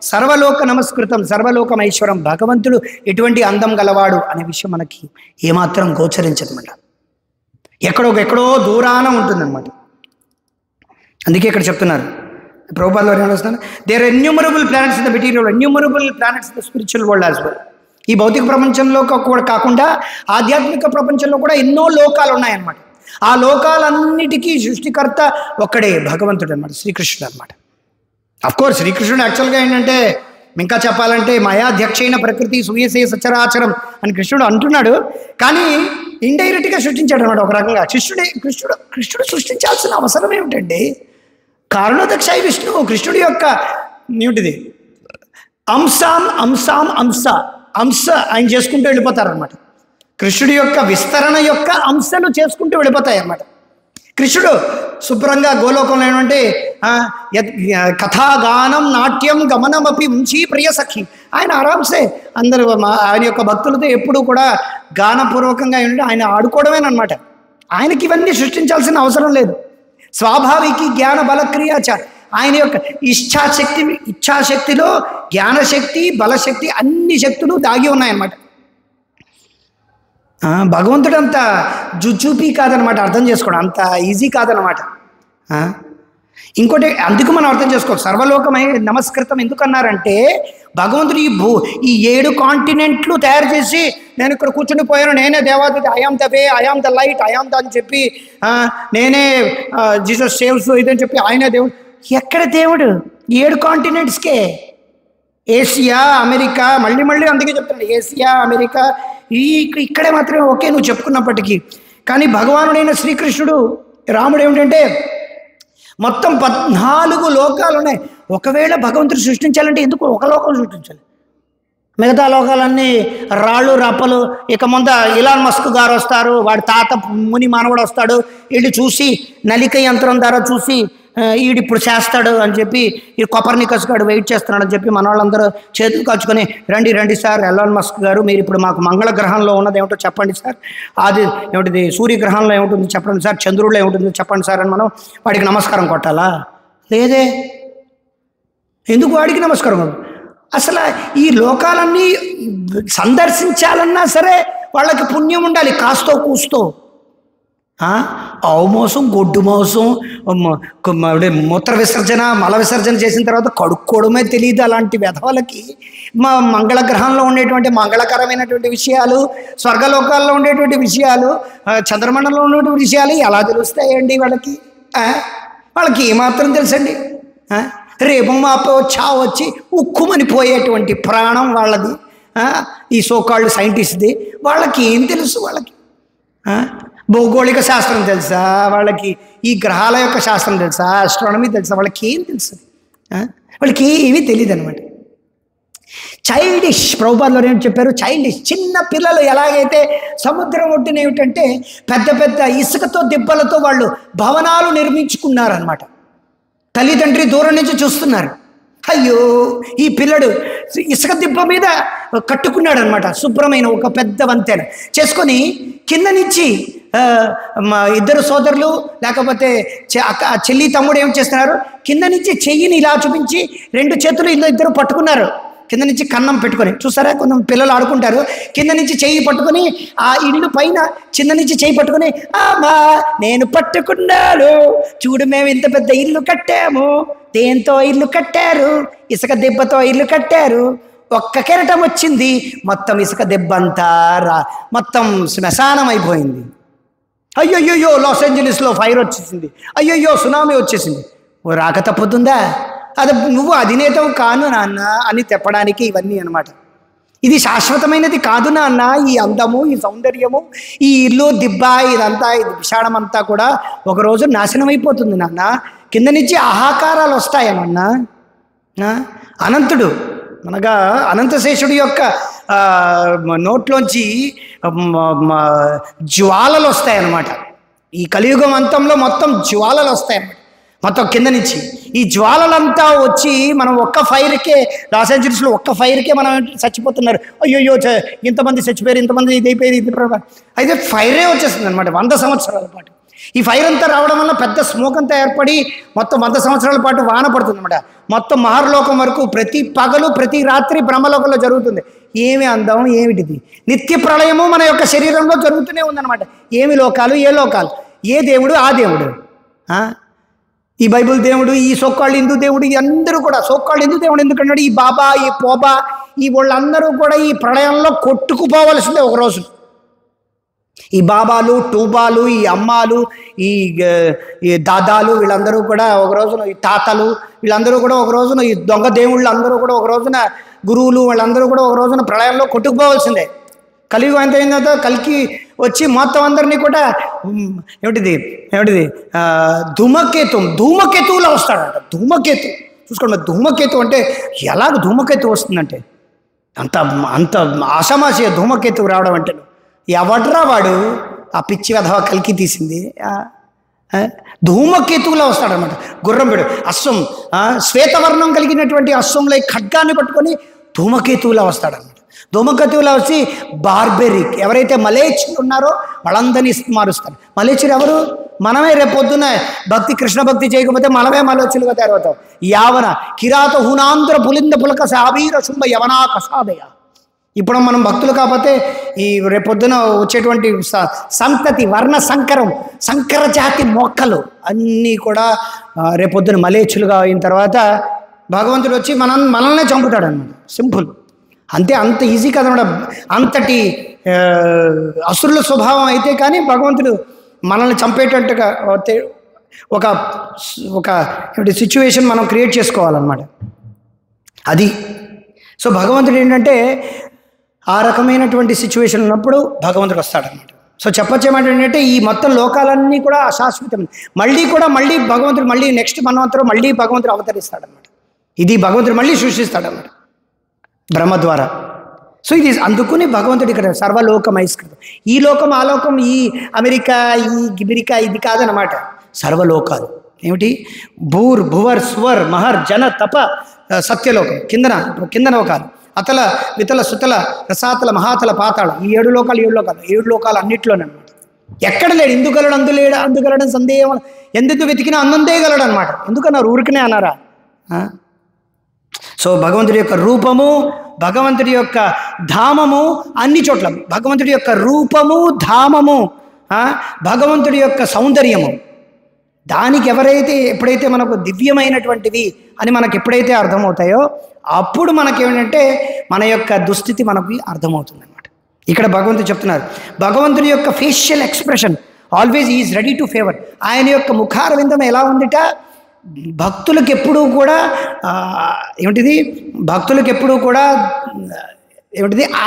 సర్వలోక నమస్కృతం సర్వలోకమైశ్వరం, భగవంతుడు ఎటువంటి అందం గలవాడు అనే విషయం మనకి ఏమాత్రం గోచరించదన్నమాట. ఎక్కడో దూరాన ఉంటుందన్నమాట. అందుకే ఇక్కడ చెప్తున్నారు ప్రభుపాదులు వారు ఏమొస్తున్నారు, there are innumerable planets in the material, innumerable planets in the spiritual world as well. ఈ భౌతిక ప్రపంచంలో కూడా కాకుండా ఆధ్యాత్మిక ప్రపంచంలో కూడా ఎన్నో లోకాలు ఉన్నాయన్నమాట. ఆ లోకాలన్నిటికీ సృష్టికర్త ఒక్కడే భగవంతుడు అనమాట, శ్రీకృష్ణుడు అనమాట. అఫ్కోర్స్ శ్రీకృష్ణుడు యాక్చువల్గా ఏంటంటే ఇంకా చెప్పాలంటే మయాధ్యక్షైన ప్రకృతి సూయసే సచరాచరం అని కృష్ణుడు అంటున్నాడు. కానీ ఇండైరెక్ట్గా సృష్టించాడు అనమాట ఒక రకంగా. కృష్ణుడు సృష్టించాల్సిన అవసరం ఏమిటండి? కారణోదక్షాయి విష్ణువు కృష్ణుడి యొక్క ఏమిటిది అంశ ఆయన చేసుకుంటూ వెళ్ళిపోతారనమాట. కృష్ణుడి యొక్క విస్తరణ యొక్క అంశాలు చేసుకుంటూ వెళ్ళిపోతాయి అన్నమాట. కృష్ణుడు శుభ్రంగా గోలోకంలో ఏంటంటే కథాగానం నాట్యం గమనమపి ఉంచి ప్రియ సఖి, ఆయన ఆరాంసే అందరూ ఆయన యొక్క భక్తులతో ఎప్పుడూ కూడా గానపూర్వకంగా ఏంటంటే ఆయన ఆడుకోవడమేనమాట. ఆయనకి ఇవన్నీ సృష్టించాల్సిన అవసరం లేదు. స్వాభావికి జ్ఞాన బలక్రియాచ, ఆయన యొక్క ఇచ్ఛాశక్తిలో జ్ఞానశక్తి బలశక్తి అన్ని శక్తులు దాగి ఉన్నాయన్నమాట. భగవంతుడు అంత జుజూపీ కాదనమాట, అర్థం చేసుకోవడం అంత ఈజీ కాదనమాట. ఇంకోటి అందుకు మనం అర్థం చేసుకోవాలి, సర్వలోకమై నమస్కృతం ఎందుకన్నారంటే భగవంతుడు ఈ 7 కాంటినెంట్లు తయారు చేసి నేను ఇక్కడ కూర్చుని పోయాను, నేనే దేవాది, I am the way, I am the light, I am the అని చెప్పి నేనే జీసస్ సేవ్స్ ఇదని చెప్పి ఆయనే దేవుడు. ఎక్కడ దేవుడు? 7 కాంటినెంట్స్కే. ఏషియా అమెరికా, మళ్ళీ అందుకే చెప్తాను ఏషియా అమెరికా ఇక్కడే మాత్రమే ఓకే నువ్వు చెప్పుకున్నప్పటికీ. కానీ భగవానుడైన శ్రీకృష్ణుడు రాముడు ఏమిటంటే మొత్తం 14 లోకాలు ఉన్నాయి. ఒకవేళ భగవంతుడు సృష్టించాలంటే ఎందుకు ఒక లోకం సృష్టించాలి? మిగతా లోకాలన్నీ రాళ్ళు రప్పలు. ఇక ముందు ఇలాన్ మస్క్ గారు వస్తారు, వాడి తాత ముని మానవుడు వస్తాడు, వీళ్ళు చూసి నలిక యంత్రం ద్వారా చూసి ఈడిప్పుడు చేస్తాడు అని చెప్పి ఈ కొపర్నికస్ గారు వెయిట్ చేస్తున్నాడు అని చెప్పి మన వాళ్ళందరూ చేతులు కాల్చుకొని రండి సార్ ఎలాన్ మస్క్ గారు, మీరు ఇప్పుడు మాకు మంగళ గ్రహంలో ఉన్నది ఏమిటో చెప్పండి సార్, అది ఏమిటిది సూర్యగ్రహంలో ఏముంటుంది చెప్పండి సార్, చంద్రుడిలో ఏముంటుంది చెప్పండి సార్ అని మనం వాడికి నమస్కారం కొట్టాలా? లేదే. ఎందుకు వాడికి నమస్కారం? అసలు ఈ లోకాలన్నీ సందర్శించాలన్నా సరే వాళ్ళకి పుణ్యం ఉండాలి, కాస్తో కూస్తో. ఆవు మోసం, గొడ్డు మోసం, మూత్ర విసర్జన మల విసర్జన చేసిన తర్వాత కడుక్కోవడమే తెలియదు అలాంటి వెధవలకి మంగళ గ్రహంలో ఉండేటువంటి మంగళకరమైనటువంటి విషయాలు, స్వర్గలోకాల్లో ఉండేటువంటి విషయాలు, చంద్రమండలంలో ఉండేటువంటి విషయాలు ఎలా తెలుస్తాయండి వాళ్ళకి? వాళ్ళకి ఏమాత్రం తెలుసండి? రేపు మాపో చావు వచ్చి ఉక్కుమని పోయేటువంటి ప్రాణం వాళ్ళది, ఈ సోకాళ్ళు సైంటిస్ట్ది. వాళ్ళకి ఏం తెలుసు? వాళ్ళకి భౌగోళిక శాస్త్రం తెలుసా? వాళ్ళకి ఈ గ్రహాల యొక్క శాస్త్రం తెలుసా? ఆస్ట్రానమీ తెలుసా? వాళ్ళకి ఏం తెలుసు? వాళ్ళకి ఏమీ తెలియదు అనమాట. చైల్డిష్. ప్రభుపాదులు ఏం చెప్పారు? చైల్డిష్. చిన్న పిల్లలు ఎలాగైతే సముద్రం ఒడ్డున ఏమిటంటే పెద్ద ఇసుకతో దిబ్బలతో వాళ్ళు భవనాలు నిర్మించుకున్నారనమాట. తల్లిదండ్రి దూరం నుంచి చూస్తున్నారు. అయ్యో ఈ పిల్లడు ఇసుక దిబ్బ మీద కట్టుకున్నాడు అనమాట, శుభ్రమైన ఒక పెద్ద వంతెన చేసుకొని కింద నుంచి ఇద్దరు సోదరులు లేకపోతే చెల్లి తమ్ముడు ఏం చేస్తున్నారు, కింద నుంచి చెయ్యిని ఇలా చూపించి 2 చేతులు ఇద్దరు పట్టుకున్నారు, కింద నుంచి కన్నం పెట్టుకొని. చూసారా కొంచెం పిల్లలు ఆడుకుంటారు, కింద నుంచి చెయ్యి పట్టుకొని ఆ ఇల్లు పైన కింద నుంచి చెయ్యి పట్టుకొని అమ్మా నేను పట్టుకున్నాను చూడు, మేము ఇంత పెద్ద ఇల్లు కట్టాము, దేంతో ఇల్లు కట్టారు? ఇసుక దెబ్బతో ఇల్లు కట్టారు. ఒక్క కెరటం వచ్చింది, మొత్తం ఇసుక దెబ్బంతా మొత్తం శ్మశానం అయిపోయింది. అయ్యయ్యో లాస్ ఏంజలీస్లో ఫైర్ వచ్చేసింది, అయ్యయ్యో సునామీ వచ్చేసింది. ఓ రాక తప్పుతుందా? అది నువ్వు అధినేతవు కాను నాన్న అని చెప్పడానికి ఇవన్నీ అనమాట. ఇది శాశ్వతమైనది కాదు నాన్న. ఈ అందము, ఈ సౌందర్యము, ఈ ఇల్లు దిబ్బ, ఇదంతా ఇది విషాణం అంతా కూడా ఒకరోజు నాశనం అయిపోతుంది నాన్న. కింద నుంచి ఆహాకారాలు వస్తాయనన్నా. అనంతుడు అనగా అనంతశేషుడి యొక్క నోట్లోంచి జ్వాలలు వస్తాయన్నమాట. ఈ కలియుగం అంతంలో మొత్తం జ్వాలలు వస్తాయన్నమాట, మొత్తం కింద నుంచి. ఈ జ్వాలలంతా వచ్చి మనం ఒక్క ఫైర్కే లాస్ ఏంజలీస్లో ఒక్క ఫైర్కే మనం చచ్చిపోతున్నారు. అయ్యో ఇంతమంది చచ్చిపోయారు, ఇంతమంది ఇది అయిపోయారు, ఇది అయితే ఫైరే వచ్చేస్తుంది అనమాట 100 సంవత్సరాల పాటు. ఈ ఫైర్ అంతా రావడం వల్ల పెద్ద స్మోక్ అంతా ఏర్పడి మొత్తం 100 సంవత్సరాల పాటు వాన పడుతుంది అనమాట. మొత్తం మహర్లోకం వరకు ప్రతి పగలు ప్రతి రాత్రి బ్రహ్మలోకంలో జరుగుతుంది. ఏమి అందం, ఏమిటిది? నిత్య ప్రళయము మన యొక్క శరీరంలో జరుగుతూనే ఉందన్నమాట. ఏమి లోకాలు, ఏ లోకాలు, ఏ దేవుడు ఆ దేవుడు. ఈ బైబిల్ దేవుడు, ఈ సోక్కాళ్ళు హిందూ దేవుడు, అందరూ కూడా సోక్కాళ్ళు హిందూ దేవుడు ఎందుకన్నాడు? ఈ బాబా, ఈ పోబా, ఈ వాళ్ళందరూ కూడా ఈ ప్రళయంలో కొట్టుకుపోవలసిందే ఒకరోజు. ఈ బాబాలు, టూబాలు, ఈ అమ్మాలు, ఈ దాదాలు వీళ్ళందరూ కూడా ఒక రోజున, ఈ తాతలు వీళ్ళందరూ కూడా ఒక రోజున, ఈ దొంగ దేవుళ్ళు అందరూ కూడా ఒక రోజున, గురువులు వాళ్ళందరూ కూడా ఒక రోజున ప్రళయంలో కొట్టుకుపోవాల్సిందే. కలియుగం ఎంత అయిన తర్వాత కలికి వచ్చి మొత్తం అందరినీ కూడా ఏమిటిది ధూమకేతువులో వస్తాడంట. ధూమకేతు చూసుకోండి, ధూమకేతు అంటే ఎలాగ ధూమకేతు వస్తుందంటే అంత అంత ఆషామాషిగా ధూమకేతువు రావడం అంటే ఎవడ్రా వాడు, ఆ పిచ్చి వెధవ కలికి తీసింది. ధూమకేతువులో వస్తాడనమాట. గుర్రంబెడు అశ్వం, శ్వేతవర్ణం కలిగినటువంటి అశ్వంలో ఖడ్గాన్ని పట్టుకొని ధూమకేతువులా వస్తాడనమాట. ధూమకేతువులా వచ్చి బార్బెరిక్ ఎవరైతే మలేచులు ఉన్నారో వాళ్ళందరినీ మారుస్తారు. మలేచులు ఎవరు? మనమే రేపొద్దున భక్తి, కృష్ణ భక్తి చేయకపోతే మనమే మలేచులుగా తయారవుతాం. యావన కిరాత హునాంధ్ర పులింద పులక సాబీర శుంభ యవనా కషాదయ. ఇప్పుడు మనం భక్తులు కాకపోతే ఈ రేపొద్దున వచ్చేటువంటి సంతతి వర్ణ సంకరం, సంకర జాతి మొక్కలు అన్నీ కూడా రేపొద్దున మలేచులుగా అయిన తర్వాత భగవంతుడు వచ్చి మనల్నే చంపుతాడు అన్నమాట. సింపుల్ అంతే. అంత ఈజీ కదనమాట. అంతటి అసురుల స్వభావం అయితే కానీ భగవంతుడు మనల్ని చంపేటట్టుగా ఒక ఒక సిచ్యువేషన్ మనం క్రియేట్ చేసుకోవాలన్నమాట. అది సో భగవంతుడు ఏంటంటే ఆ రకమైనటువంటి సిచ్యువేషన్ ఉన్నప్పుడు భగవంతుడు వస్తాడనమాట. సో చెప్పొచ్చేమంటే ఈ మొత్తం లోకాలన్నీ కూడా అశాశ్వతం. మళ్ళీ భగవంతుడు నెక్స్ట్ మన్వంతరం మళ్ళీ భగవంతుడు అవతరిస్తాడనమాట. ఇది భగవంతుడు మళ్ళీ సృష్టిస్తాడన్నమాట బ్రహ్మ ద్వారా. సో ఇది అందుకుని భగవంతుడు ఇక్కడ సర్వలోకమైస్కృతం. ఈ లోకం, ఆ లోకం, ఈ అమెరికా, ఈ గిబిరికా ఇది కాదనమాట. సర్వలోకాలు ఏమిటి? భూర్ భువర్ స్వర్ మహర్ జన తప సత్యలోకం, కిందన లోకాలు, అతల వితల సుతల రసాతల మహాతల పాతాళ, ఈ 7 లోకాలు అన్నిట్లోనమాట. ఎక్కడ లేడు. అందుగలడం సందేహం. ఎందుకు వెతికినా అన్నందే గలడు అనమాట. ఎందుకన్నారు? ఊరికనే అన్నారా? సో భగవంతుడి యొక్క రూపము, భగవంతుడి యొక్క ధామము అన్ని చోట్ల, భగవంతుడి యొక్క రూపము, ధామము, భగవంతుడి యొక్క సౌందర్యము, దానికి ఎప్పుడైతే మనకు దివ్యమైనటువంటివి అని మనకు ఎప్పుడైతే అర్థమవుతాయో అప్పుడు మనకేమిటంటే మన యొక్క దుస్థితి మనకి అర్థమవుతుంది అనమాట. ఇక్కడ భగవంతుడు చెప్తున్నారు, భగవంతుడి యొక్క facial expression always is ready to favour. ఆయన యొక్క ముఖార విందం ఎలా ఉందిట? భక్తులకు ఎప్పుడూ కూడా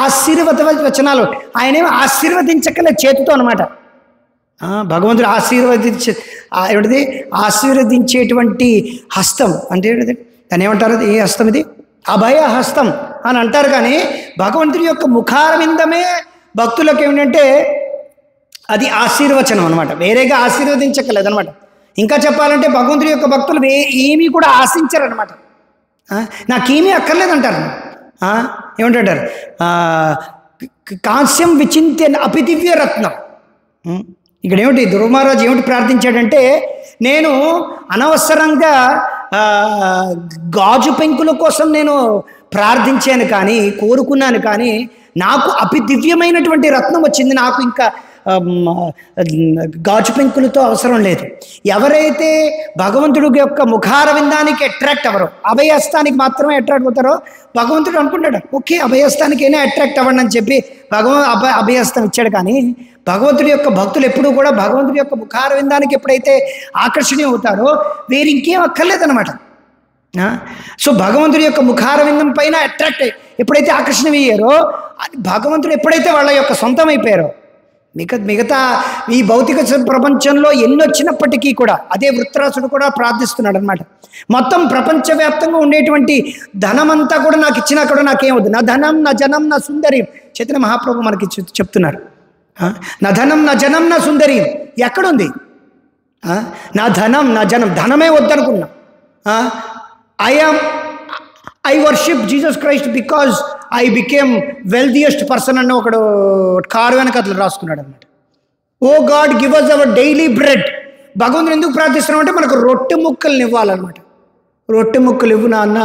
ఆశీర్వద వచనాలు. ఆయనేమో ఆశీర్వదించగల చేతితో అనమాట. భగవంతుడు ఆశీర్వదించేటువంటి హస్తం అంటే ఏంటిది? దాన్ని ఏమంటారు? ఏ హస్తం ఇది? అభయ హస్తం అని అంటారు. కానీ భగవంతుడి యొక్క ముఖారవిందమే భక్తులకు ఏమిటంటే అది ఆశీర్వచనం అనమాట. వేరేగా ఆశీర్వదించగలదనమాట. ఇంకా చెప్పాలంటే భగవంతుడి యొక్క భక్తులు ఏమీ కూడా ఆశించరనమాట. నాకేమీ అక్కర్లేదంటారు. ఏమంటారు? కాంస్యం విచింత్య అపి దివ్య రత్నం. ఇక్కడ ఏమిటి ధ్రువమహారాజు ఏమిటి ప్రార్థించాడంటే, నేను అనవసరంగా గాజు పెంకుల కోసం నేను ప్రార్థించాను కానీ, కోరుకున్నాను కానీ నాకు అతి దివ్యమైనటువంటి రత్నం వచ్చింది. నాకు ఇంకా గాజు పెంకులతో అవసరం లేదు. ఎవరైతే భగవంతుడి యొక్క ముఖారవిందానికి అట్రాక్ట్ అవ్వరో, అభయస్థానికి మాత్రమే అట్రాక్ట్ అవుతారో భగవంతుడు అనుకుంటాడు, ఓకే అభయస్థానికైనా అట్రాక్ట్ అవ్వండి అని చెప్పి అభయస్థం ఇచ్చాడు. కానీ భగవంతుడి యొక్క భక్తులు ఎప్పుడూ కూడా భగవంతుడి యొక్క ముఖారవిందానికి ఎప్పుడైతే ఆకర్షణీయ అవుతారో వేరు ఇంకేం అక్కర్లేదనమాట. సో భగవంతుడి యొక్క ముఖారవిందం పైన అట్రాక్ట్ ఎప్పుడైతే ఆకర్షణీయయ్యారో, భగవంతుడు ఎప్పుడైతే వాళ్ళ యొక్క సొంతం అయిపోయారో, మిగతా ఈ భౌతిక ప్రపంచంలో ఎన్ని వచ్చినప్పటికీ కూడా అదే వృత్రాసుడు కూడా ప్రార్థిస్తున్నాడు అనమాట. మొత్తం ప్రపంచవ్యాప్తంగా ఉండేటువంటి ధనమంతా కూడా నాకు ఇచ్చినా కూడా నాకేమవుతుంది? నా ధనం నా జనం నా సుందరి. చైతన్య మహాప్రభు మనకి చెప్తున్నారు, నా ధనం నా జనం నా సుందరి ఎక్కడుంది? నా ధనం నా జనం, ధనమే వద్దనుకున్నా. I worship Jesus Christ because I became wealthiest person అన్న ఒకడు కారు వెనక అట్లా రాసుకున్నాడు అనమాట. Oh God give us our daily bread. భగవంతుడు ఎందుకు ప్రార్థిస్తున్నాం అంటే మనకు రొట్టె ముక్కల్ని ఇవ్వాలన్నమాట. రొట్టె ముక్కలు ఇవ్వు నాన్న.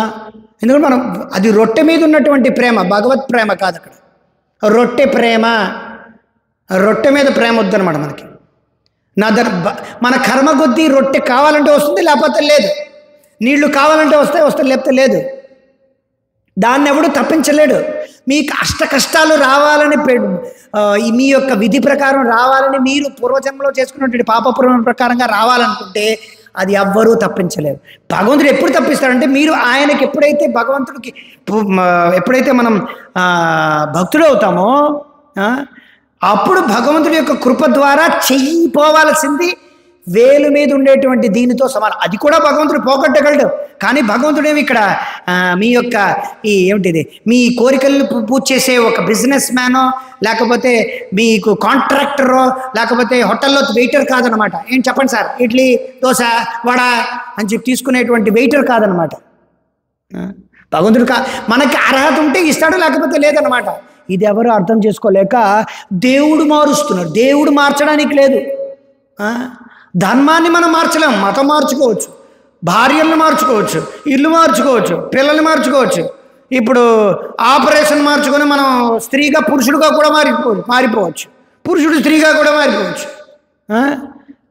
ఎందుకంటే మనం అది రొట్టె మీద ఉన్నటువంటి ప్రేమ, భగవత్ ప్రేమ కాదు. అక్కడ రొట్టె ప్రేమ, రొట్టె మీద ప్రేమ వద్దనమాట మనకి. మన కర్మ కొద్దీ రొట్టె కావాలంటే వస్తుంది, లేకపోతే లేదు. నీళ్లు కావాలంటే వస్తాయి, లేకపోతే లేదు. దాన్ని ఎవడు తప్పించలేడు. మీకు అష్ట కష్టాలు రావాలని మీ యొక్క విధి ప్రకారం రావాలని మీరు పూర్వజన్మలో చేసుకున్నటువంటి పాపపూర్వం ప్రకారంగా రావాలనుకుంటే అది ఎవ్వరూ తప్పించలేరు. భగవంతుడు ఎప్పుడు తప్పిస్తాడంటే మీరు ఆయనకి ఎప్పుడైతే భగవంతుడికి ఎప్పుడైతే మనం భక్తుడు అవుతామో అప్పుడు భగవంతుడి యొక్క కృప ద్వారా చెయ్యిపోవాల్సింది వేలు మీద ఉండేటువంటి దీనితో సమానం. అది కూడా భగవంతుడు పోగొట్టగలడు. కానీ భగవంతుడేమి ఇక్కడ మీ యొక్క ఈ ఏమిటిది మీ కోరికలను పూజ చేసే ఒక బిజినెస్ మ్యానో లేకపోతే మీకు కాంట్రాక్టరో లేకపోతే హోటల్లో వెయిటర్ కాదనమాట. ఏం చెప్పండి సార్, ఇడ్లీ దోశ వడ అని చెప్పి తీసుకునేటువంటి వెయిటర్ కాదనమాట. భగవంతుడు మనకి అర్హత ఉంటే ఇస్తాడు, లేకపోతే లేదనమాట. ఇది ఎవరు అర్థం చేసుకోలేక దేవుడు మారుస్తున్నారు. దేవుడు మార్చడానికి లేదు. ధర్మాన్ని మనం మార్చలేము. మతం మార్చుకోవచ్చు, భార్యలను మార్చుకోవచ్చు, ఇల్లు మార్చుకోవచ్చు, పిల్లల్ని మార్చుకోవచ్చు. ఇప్పుడు ఆపరేషన్ మార్చుకొని మనం స్త్రీగా పురుషుడుగా కూడా మారిపోవచ్చు, పురుషుడు స్త్రీగా కూడా మారిపోవచ్చు.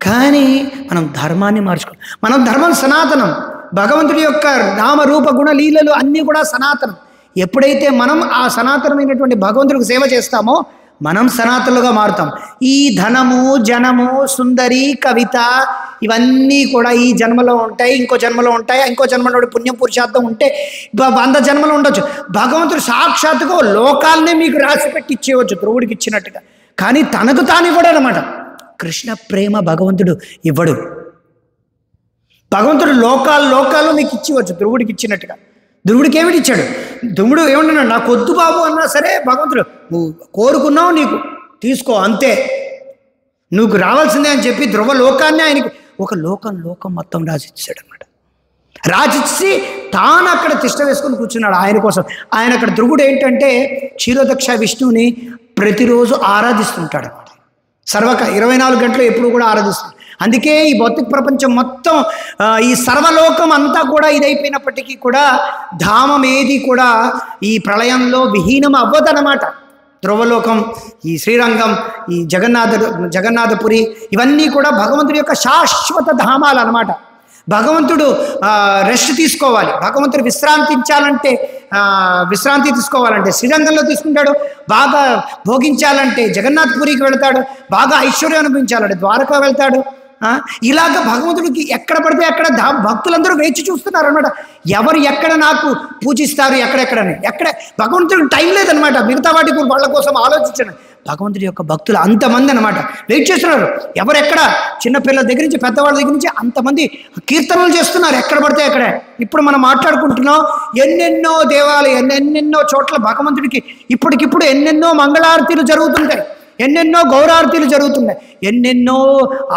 కానీ మనం ధర్మాన్ని మార్చుకోవాలి. మనం ధర్మం సనాతనం. భగవంతుడి యొక్క నామరూప గుణ లీలలు అన్నీ కూడా సనాతనం. ఎప్పుడైతే మనం ఆ సనాతనమైనటువంటి భగవంతుడికి సేవ చేస్తామో మనం సనాతనులుగా మారుతాం. ఈ ధనము జనము సుందరి కవిత ఇవన్నీ కూడా ఈ జన్మలో ఉంటాయి, ఇంకో జన్మలో ఉంటాయి, ఇంకో జన్మలో పుణ్యం పురుషార్థం ఉంటే 100 జన్మలు ఉండొచ్చు. భగవంతుడు సాక్షాత్తుగా లోకాలనే మీకు రాసి పెట్టి ఇచ్చేయవచ్చు ధ్రువుడికి ఇచ్చినట్టుగా. కానీ తనకు తాను ఇవ్వడు అనమాట. కృష్ణ ప్రేమ భగవంతుడు ఇవ్వడు. భగవంతుడు లోకాలు మీకు ఇచ్చివచ్చు ధ్రువుడికి ఇచ్చినట్టుగా. ధ్రువుడికి ఏమిటి ఇచ్చాడు? ధ్రువుడు ఏమన్నాడు? నాకు వద్దు బాబు అన్నా సరే భగవంతుడు నువ్వు కోరుకున్నావు నీకు తీసుకో అంతే, నువ్వు రావాల్సిందే అని చెప్పి ధ్రువ లోకాన్ని ఆయనకి ఒక లోకం మొత్తం రాసిచ్చాడు అనమాట. రాసిచ్చి తాను అక్కడ తిష్ట వేసుకొని కూర్చున్నాడు ఆయన కోసం. ఆయన అక్కడ ధ్రువుడు ఏంటంటే క్షీరోదక్ష విష్ణువుని ప్రతిరోజు ఆరాధిస్తుంటాడు అనమాట. 24 గంటలు ఎప్పుడు కూడా ఆరాధిస్తాడు. అందుకే ఈ భౌతిక ప్రపంచం మొత్తం ఈ సర్వలోకం అంతా కూడా ఇదైపోయినప్పటికీ కూడా ధామం ఏది కూడా ఈ ప్రళయంలో విహీనం అవ్వదన్నమాట. ధ్రువలోకం, ఈ శ్రీరంగం, ఈ జగన్నాథపురి ఇవన్నీ కూడా భగవంతుడి యొక్క శాశ్వత ధామాలు అన్నమాట. భగవంతుడు రెస్ట్ తీసుకోవాలి, భగవంతుడు విశ్రాంతి తీసుకోవాలంటే శ్రీరంగంలో తీసుకుంటాడు, బాగా భోగించాలంటే జగన్నాథపురికి వెళ్తాడు, బాగా ఐశ్వర్యం అనుభవించాలంటే ద్వారకా వెళ్తాడు. ఇలాగ భగవంతుడికి ఎక్కడ పడితే అక్కడ భక్తులందరూ వేచి చూస్తున్నారు అనమాట. ఎవరు ఎక్కడ నాకు పూజిస్తారు ఎక్కడెక్కడని. భగవంతుడికి టైం లేదనమాట మిగతా వాటి వాళ్ళ కోసం ఆలోచించండి. భగవంతుడి యొక్క భక్తులు అంతమంది అనమాట వెయిట్ చేస్తున్నారు. ఎవరెక్కడ చిన్నపిల్లల దగ్గర నుంచి పెద్దవాళ్ళ దగ్గర నుంచి అంతమంది కీర్తనలు చేస్తున్నారు ఎక్కడ పడితే అక్కడే. ఇప్పుడు మనం మాట్లాడుకుంటున్నాం ఎన్నెన్నో దేవాలయం ఎన్నెన్నో చోట్ల భగవంతుడికి ఇప్పటికిప్పుడు ఎన్నెన్నో మంగళారతిలు జరుగుతుంటాయి, ఎన్నెన్నో గౌరారతిలు జరుగుతున్నాయి, ఎన్నెన్నో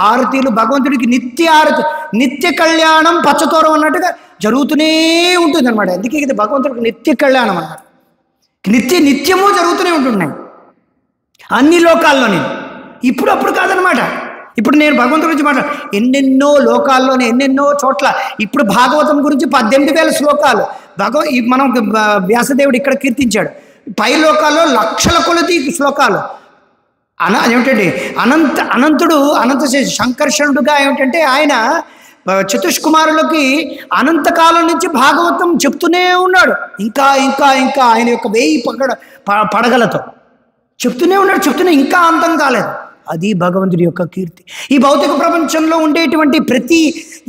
ఆరతిలు భగవంతుడికి నిత్య ఆరతి, నిత్య కళ్యాణం పచ్చతోరం అన్నట్టుగా జరుగుతూనే ఉంటుంది అనమాట. అందుకే ఇది భగవంతుడికి నిత్య కళ్యాణం అన్నమాట. నిత్యము జరుగుతూనే ఉంటున్నాయి అన్ని లోకాల్లోనే. అప్పుడు కాదనమాట. ఇప్పుడు నేను భగవంతుడి గురించి ఎన్నెన్నో లోకాల్లోనే ఎన్నెన్నో చోట్ల. ఇప్పుడు భాగవతం గురించి 18,000 శ్లోకాలు మనం వ్యాసదేవుడు ఇక్కడ కీర్తించాడు. పై లోకాల్లో లక్షల కొలది శ్లోకాలు. ఏమిటంటే అనంత సంకర్షణుడుగా ఏమిటంటే ఆయన చతుష్కుమారులకి అనంతకాలం నుంచి భాగవతం చెప్తూనే ఉన్నాడు. ఇంకా ఇంకా ఇంకా ఆయన యొక్క 1000 పడగలతో చెప్తూనే ఉన్నాడు, ఇంకా అంతం కాలేదు. అది భగవంతుడి యొక్క కీర్తి. ఈ భౌతిక ప్రపంచంలో ఉండేటువంటి ప్రతి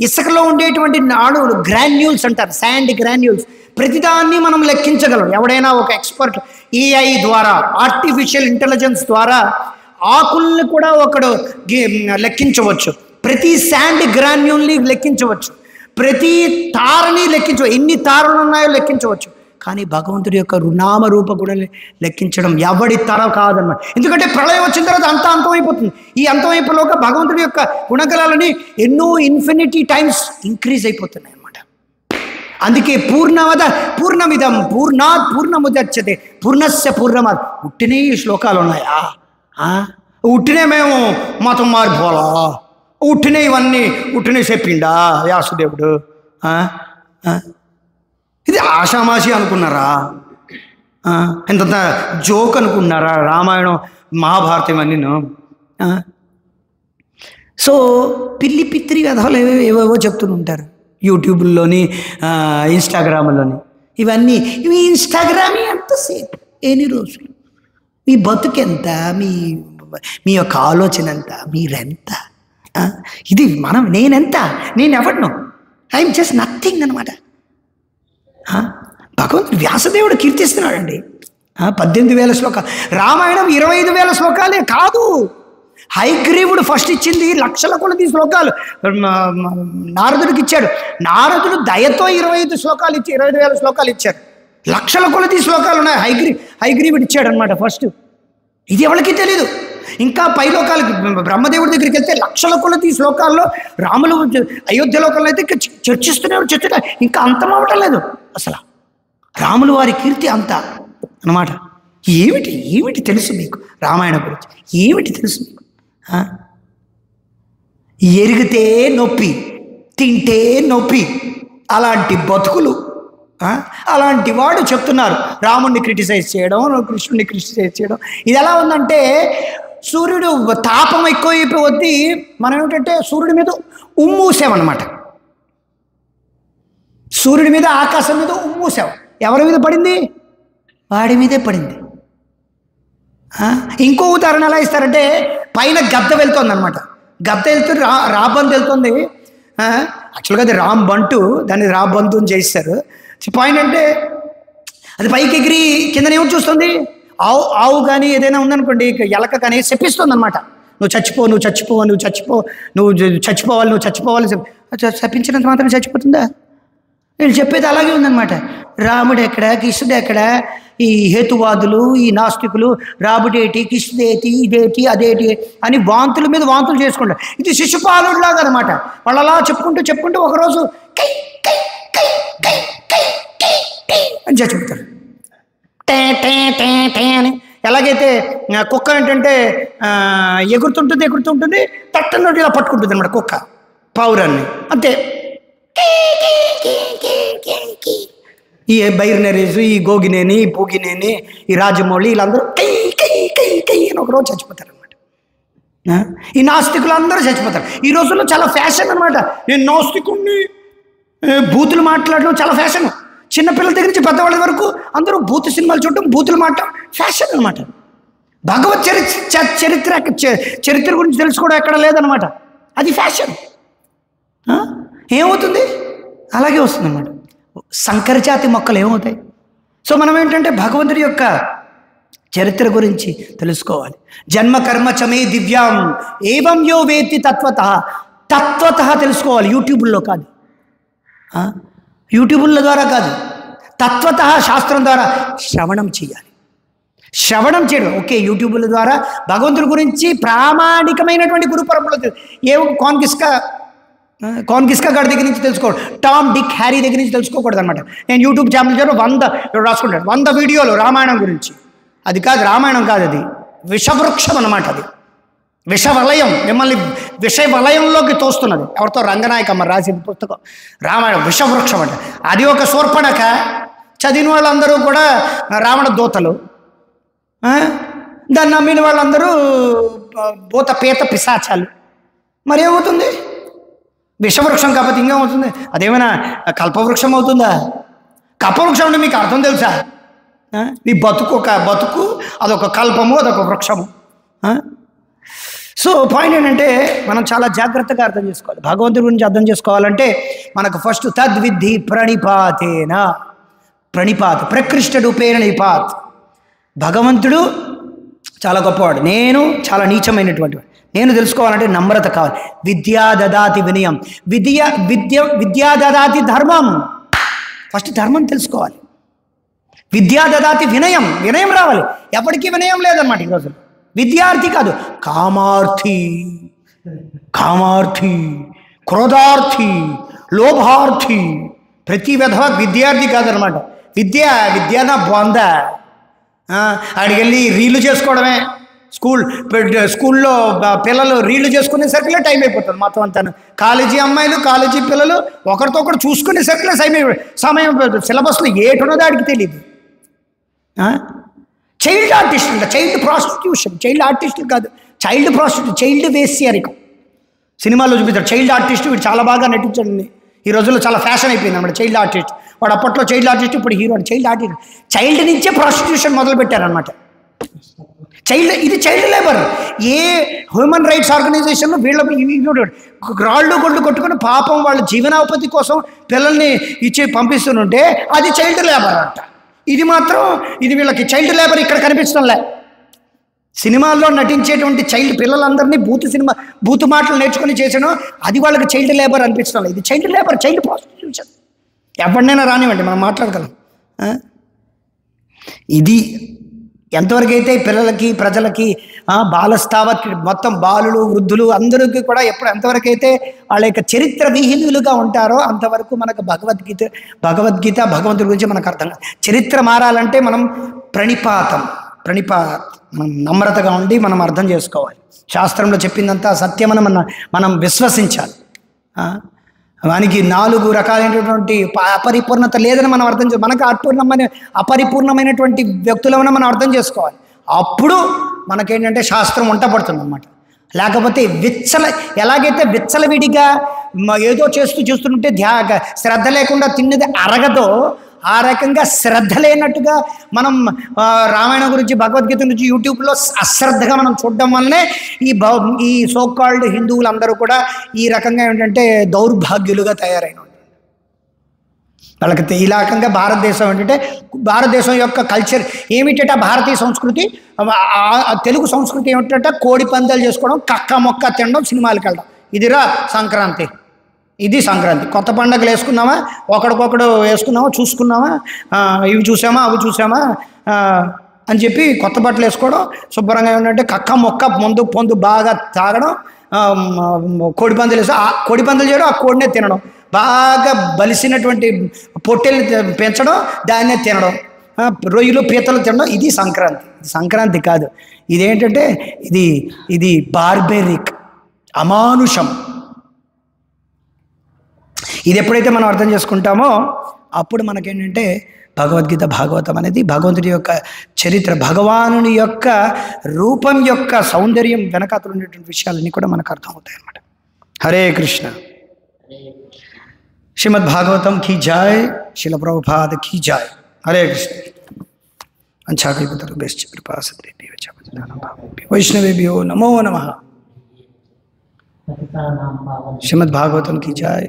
ఇసుకలో ఉండేటువంటి నాడులు గ్రాన్యూల్స్ అంటారు, శాండ్ గ్రాన్యూల్స్, ప్రతిదాన్ని మనం లెక్కించగలం. ఎవడైనా ఒక ఎక్స్పర్ట్ ఏఐ ద్వారా ఆర్టిఫిషియల్ ఇంటెలిజెన్స్ ద్వారా ఆకుల్ని కూడా ఒకడు లెక్కించవచ్చు, ప్రతి శాండ్ గ్రాన్యూల్ని లెక్కించవచ్చు, ప్రతి తారని లెక్కించవచ్చు, ఎన్ని తారలు ఉన్నాయో లెక్కించవచ్చు. కానీ భగవంతుడి యొక్క నామరూప గుణాన్ని లెక్కించడం ఎవడి తర కాదన్నమాట. ఎందుకంటే ప్రళయం వచ్చిన తర్వాత అంతమైపోతుంది. ఈ అంతమైపోలోక భగవంతుడి యొక్క గుణగణాలని ఎన్నో ఇన్ఫినిటీ టైమ్స్ ఇంక్రీజ్ అయిపోతున్నాయి అన్నమాట. అందుకే పూర్ణమిదం పూర్ణాత్ పూర్ణముదచ్యతే పూర్ణస్య పూర్ణమాత్. ఉట్టినే ఈ శ్లోకాలు ఉన్నాయా? ఉట్టినే మేము మతం మారిపోవాలా? ఉట్టినే ఇవన్నీ ఉట్టినే చెప్పిండా వ్యాసుదేవుడు? ఇది ఆషామాషి అనుకున్నారా? ఎంత జోక్ అనుకున్నారా? రామాయణం మహాభారతం అన్నీ. సో పిల్లి పిత్రి కథలు ఏవేవో చెప్తుంటారు యూట్యూబ్లోని ఇన్స్టాగ్రామ్లోని. ఇవి ఇన్స్టాగ్రామ్ ఎంతసేపు ఎన్ని రోజులు? మీ బతుకెంత? మీ మీ యొక్క ఆలోచన ఎంత? మీరెంత? ఇది నేనెంత? నేను ఎవడను? ఐఎమ్ జస్ట్ నథింగ్ అనమాట. భగవంతుడు వ్యాసదేవుడు కీర్తిస్తున్నాడండి. 18,000 శ్లోకాలు. రామాయణం 25,000 శ్లోకాలే కాదు. హైగ్రీవుడు ఫస్ట్ ఇచ్చింది లక్షల కొలది శ్లోకాలు నారదుడికి ఇచ్చాడు. నారదుడు దయతో 25,000 శ్లోకాలు ఇచ్చారు. లక్షల కొలది శ్లోకాలు ఉన్నాయి. హైగ్రీవుడు ఇచ్చాడు అనమాట ఫస్ట్. ఇది ఎవరికి తెలీదు. ఇంకా పైలోకాలకి బ్రహ్మదేవుడి దగ్గరికి వెళ్తే లక్షల కొలది శ్లోకాల్లో రాములు అయోధ్యలోకంలో అయితే చర్చిస్తున్నారు. ఇంకా అంతం అవ్వటం లేదు అసలు. రాములు వారి కీర్తి అంత అన్నమాట. ఏమిటి తెలుసు మీకు రామాయణం గురించి? ఏమిటి తెలుసు మీకు? ఎరిగితే నొప్పి, తింటే నొప్పి, అలాంటి బతుకులు. అలాంటి వాడు చెప్తున్నారు రాముడిని క్రిటిసైజ్ చేయడం, కృష్ణుడిని క్రిటిసైజ్ చేయడం. ఇది ఎలా ఉందంటే, సూర్యుడు తాపం ఎక్కువైపోయి వద్ది మనం ఏమిటంటే సూర్యుడి మీద ఉమ్మూసామన్నమాట. సూర్యుడి మీద, ఆకాశం మీద ఉమ్మూసాం. ఎవరి మీద పడింది? వాడి మీదే పడింది. ఇంకో ఉదాహరణ ఎలా ఇస్తారంటే, పైన గద్ద వెళ్తుంది అనమాట. గద్ద వెళ్తుంది, రాబందు వెళ్తుంది. యాక్చువల్గా అది రాంబంటు, దాన్ని రాబంధు అని చేయిస్తారు. పాయింట్ అంటే అది పైకి ఎగిరి కిందనేమో చూస్తుంది. ఆవు కానీ ఏదైనా ఉందనుకోండి, ఎలక కానీ శపిస్తుంది అనమాట. నువ్వు చచ్చిపోవాలి. శపించినంత మాత్రం చచ్చిపోతుందా? వీళ్ళు చెప్పేది అలాగే ఉందన్నమాట. రాముడు ఎక్కడ, కృష్ణుడు ఎక్కడ? ఈ హేతువాదులు, ఈ నాస్తికులు రాముడేటి, కృష్ణుడేటి, ఇదేటి, అదేటి అని వాంతుల మీద వాంతులు చేసుకుంటారు. ఇది శిశుపాలుడిలాగా అనమాట. వాళ్ళు అలా చెప్పుకుంటూ ఒకరోజు కై కై కై కై కై కై కై అని చచ్చిపోతారు. అని ఎలాగైతే కుక్క ఏంటంటే ఎగురుతుంటుంది, తట్టనోటి ఇలా పట్టుకుంటుంది అనమాట కుక్క పావురాన్ని. అంతే. ఈ బైర్నరీస్, ఈ గోగినేని, ఈ పూగినేని, ఈ రాజమౌళి వీళ్ళందరూ కై కై కై కై అని ఒకరోజు చచ్చిపోతారు అనమాట. ఈ నాస్తికులు అందరూ చచ్చిపోతారు. ఈ రోజుల్లో చాలా ఫ్యాషన్ అనమాట. నేను నాస్తికుడిని, బూతులు మాట్లాడడం చాలా ఫ్యాషన్. చిన్నపిల్లల దగ్గర నుంచి పెద్దవాళ్ళ వరకు అందరూ బూతు సినిమాలు చూడటం, బూతులు మాట్లాడడం ఫ్యాషన్ అనమాట. భగవత్ చరిత్ర గురించి తెలుసుకోవడం ఎక్కడ లేదనమాట. అది ఫ్యాషన్. ఏమవుతుంది? అలాగే వస్తుంది అన్నమాట. సంకరజాతి మొక్కలు ఏమవుతాయి? సో మనం ఏంటంటే భగవంతుడి యొక్క చరిత్ర గురించి తెలుసుకోవాలి. జన్మ కర్మ చమే దివ్యాం ఏవం యో వేత్తి తత్వత తెలుసుకోవాలి. యూట్యూబుల్లో కాదు, యూట్యూబుల ద్వారా కాదు, తత్వత శాస్త్రం ద్వారా శ్రవణం చేయాలి. శ్రవణం చేయడం ఓకే. యూట్యూబుల ద్వారా భగవంతుడి గురించి ప్రామాణికమైనటువంటి గురు పరంపరలు ఏవో కాన్కిస్కా గారి దగ్గర నుంచి తెలుసుకోవడం, టామ్ డిక్ హ్యారీ దగ్గర నుంచి తెలుసుకోకూడదు అనమాట. నేను యూట్యూబ్ ఛానల్ ద్వారా 100 రాసుకుంటాను, 100 వీడియోలు రామాయణం గురించి. అది కాదు, రామాయణం కాదు, అది విషవృక్షం అన్నమాట. అది విషవలయం, మిమ్మల్ని విషవలయంలోకి తోస్తున్నది. ఎవరితో? రంగనాయకమ్మ రాసింది పుస్తకం రామాయణం విషవృక్షం అంటే. అది ఒక శూర్పణఖ. చదివిన వాళ్ళందరూ కూడా రావణ దూతలు, దాన్ని నమ్మిన వాళ్ళందరూ భూత పేత పిశాచాలు. మరి ఏమవుతుంది? విషవృక్షం కాకపోతే ఇంకేమవుతుంది? అదేమైనా కల్పవృక్షం అవుతుందా? కల్పవృక్షం అంటే మీకు అర్థం తెలుసా? నీ బతుకు అదొక కల్పము, అదొక వృక్షము. సో పాయింట్ ఏంటంటే మనం చాలా జాగ్రత్తగా అర్థం చేసుకోవాలి. భగవంతుడి గురించి అర్థం చేసుకోవాలంటే మనకు ఫస్ట్ తద్విద్ధి ప్రణిపాత్ ప్రకృష్ట రూపేణ నిపాత్. భగవంతుడు చాలా గొప్పవాడు, నేను చాలా నీచమైనటువంటి వాడు. నేను తెలుసుకోవాలంటే నమ్రత కావాలి. విద్యా దదాతి వినయం, విద్యా దదాతి ధర్మం. ఫస్ట్ ధర్మం తెలుసుకోవాలి. విద్యా దదాతి వినయం రావాలి. ఎప్పటికీ వినయం లేదన్నమాట ఈ రోజుల్లో. విద్యార్థి కాదు, కామార్థి, క్రోధార్థి, లోభార్థి, ప్రతి విధవ విద్యార్థి కాదనమాట. విద్యనా బొంద. ఆడికెళ్ళి రీళ్లు చేసుకోవడమే. స్కూల్లో పిల్లలు రీళ్లు చేసుకునేసరికిలే టైం అయిపోతుంది మొత్తం అంతాను. కాలేజీ అమ్మాయిలు, కాలేజీ పిల్లలు ఒకరితో ఒకరు చూసుకునేసరికిలే సమయం అయిపోతుంది. సిలబస్లో ఏటున్నదో ఆడికి తెలియదు. చైల్డ్ ఆర్టిస్టులు, చైల్డ్ ప్రాస్టిట్యూషన్, చైల్డ్ ఆర్టిస్టులు కాదు, చైల్డ్ వేశ్యరికం. సినిమాలో చూపిస్తాడు చైల్డ్ ఆర్టిస్ట్, వీడు చాలా బాగా నటించండి. ఈ రోజుల్లో చాలా ఫ్యాషన్ అయిపోయింది అన్నమాట చైల్డ్ ఆర్టిస్ట్. వాడు అప్పట్లో చైల్డ్ ఆర్టిస్ట్, ఇప్పుడు హీరో. చైల్డ్ నుంచే ప్రాస్టిట్యూషన్ మొదలు పెట్టారనమాట. ఇది చైల్డ్ లేబర్. ఏ హ్యూమన్ రైట్స్ ఆర్గనైజేషన్లో వీళ్ళ రాళ్ళు గొడ్లు కొట్టుకొని పాపం వాళ్ళ జీవనోపాధి కోసం పిల్లల్ని ఇచ్చి పంపిస్తుంటే అది చైల్డ్ లేబర్ అంట. ఇది వీళ్ళకి చైల్డ్ లేబర్ ఇక్కడ కనిపించడంలే. సినిమాల్లో నటించేటువంటి పిల్లలందరినీ బూతు మాటలు నేర్చుకుని చేసాను, అది వాళ్ళకి చైల్డ్ లేబర్ అనిపించడం లేదు. ఇది చైల్డ్ లేబర్, చైల్డ్ ప్రాస్టిట్యూషన్. ఎవరినైనా రానివ్వండి, మనం మాట్లాడగలం. ఇది ఎంతవరకు అయితే పిల్లలకి ప్రజలకి బాలస్థావత్ మొత్తం బాలులు వృద్ధులు అందరికీ కూడా ఎంతవరకు అయితే వాళ్ళ యొక్క చరిత్ర విహీనులుగా ఉంటారో అంతవరకు మనకు భగవద్గీత భగవంతుడి గురించి మనకు అర్థం కాదు. చరిత్ర మారాలంటే మనం మనం నమ్రతగా ఉండి మనం అర్థం చేసుకోవాలి. శాస్త్రంలో చెప్పిందంతా సత్యమని మనం విశ్వసించాలి. వానికి 4 రకాలైనటువంటి అపరిపూర్ణత లేదని మనం అర్థం మనకు అపరిపూర్ణమైనటువంటి వ్యక్తులమని మనం అర్థం చేసుకోవాలి. అప్పుడు మనకేంటంటే శాస్త్రం వంట పడుతుంది అన్నమాట. లేకపోతే ఎలాగైతే విచ్చలవిడిగా ఏదో చూస్తుంటే శ్రద్ధ లేకుండా తిన్నది అరగదో, ఆ రకంగా శ్రద్ధ లేనట్టుగా మనం రామాయణం గురించి భగవద్గీత గురించి యూట్యూబ్లో అశ్రద్ధగా మనం చూడడం వల్లనే ఈ సోకాల్డ్ హిందువులందరూ కూడా ఈ రకంగా ఏంటంటే దౌర్భాగ్యులుగా తయారైన వాళ్ళకి. ఈ రకంగా భారతదేశం యొక్క కల్చర్ ఏమిటట, భారతీయ సంస్కృతి తెలుగు సంస్కృతి ఏమిటట, కోడి పందాలు చేసుకోవడం, కక్క మొక్క తినడం, సినిమాలకు వెళ్ళడం. ఇదిరా సంక్రాంతి. ఇది సంక్రాంతి. కొత్త పండుగలు వేసుకున్నామా, ఒకడికొకడు వేసుకున్నామా, చూసుకున్నామా, ఇవి చూసామా అవి చూసామా అని చెప్పి కొత్త బట్టలు వేసుకోవడం, శుభ్రంగా ఏంటంటే కక్క మొక్క మందు పొందు బాగా తాగడం, కోడి పందాలు వేసి కోడి పందాలు చేయడం, ఆ కోడినే తినడం, బాగా బలిసినటువంటి పొట్టెల్ని పెంచడం, దాన్నే తినడం, రొయ్యలు పీతలు తినడం. ఇది సంక్రాంతి. సంక్రాంతి కాదు. ఇదేంటంటే ఇది బార్బెరిక్, అమానుషం. ఇది ఎప్పుడైతే మనం అర్థం చేసుకుంటామో అప్పుడు మనకేంటంటే భగవద్గీత భాగవతం అనేది భగవంతుడి యొక్క చరిత్ర, భగవానుని యొక్క రూపం యొక్క సౌందర్యం వెనకాతలు ఉండేటువంటి విషయాలన్నీ కూడా మనకు అర్థమవుతాయి అన్నమాట. హరే కృష్ణ. శ్రీమద్ భాగవతం కీ జాయ్, శిల ప్రభుపాద కీ జాయ్. హరే కృష్ణ. అంచాకల్పతరుభ్యశ్చ కృపాసిద్ధిభ్యో చ వైష్ణవేభ్యో నమో నమః. శ్రీమద్ భాగవతం కీ జాయ్.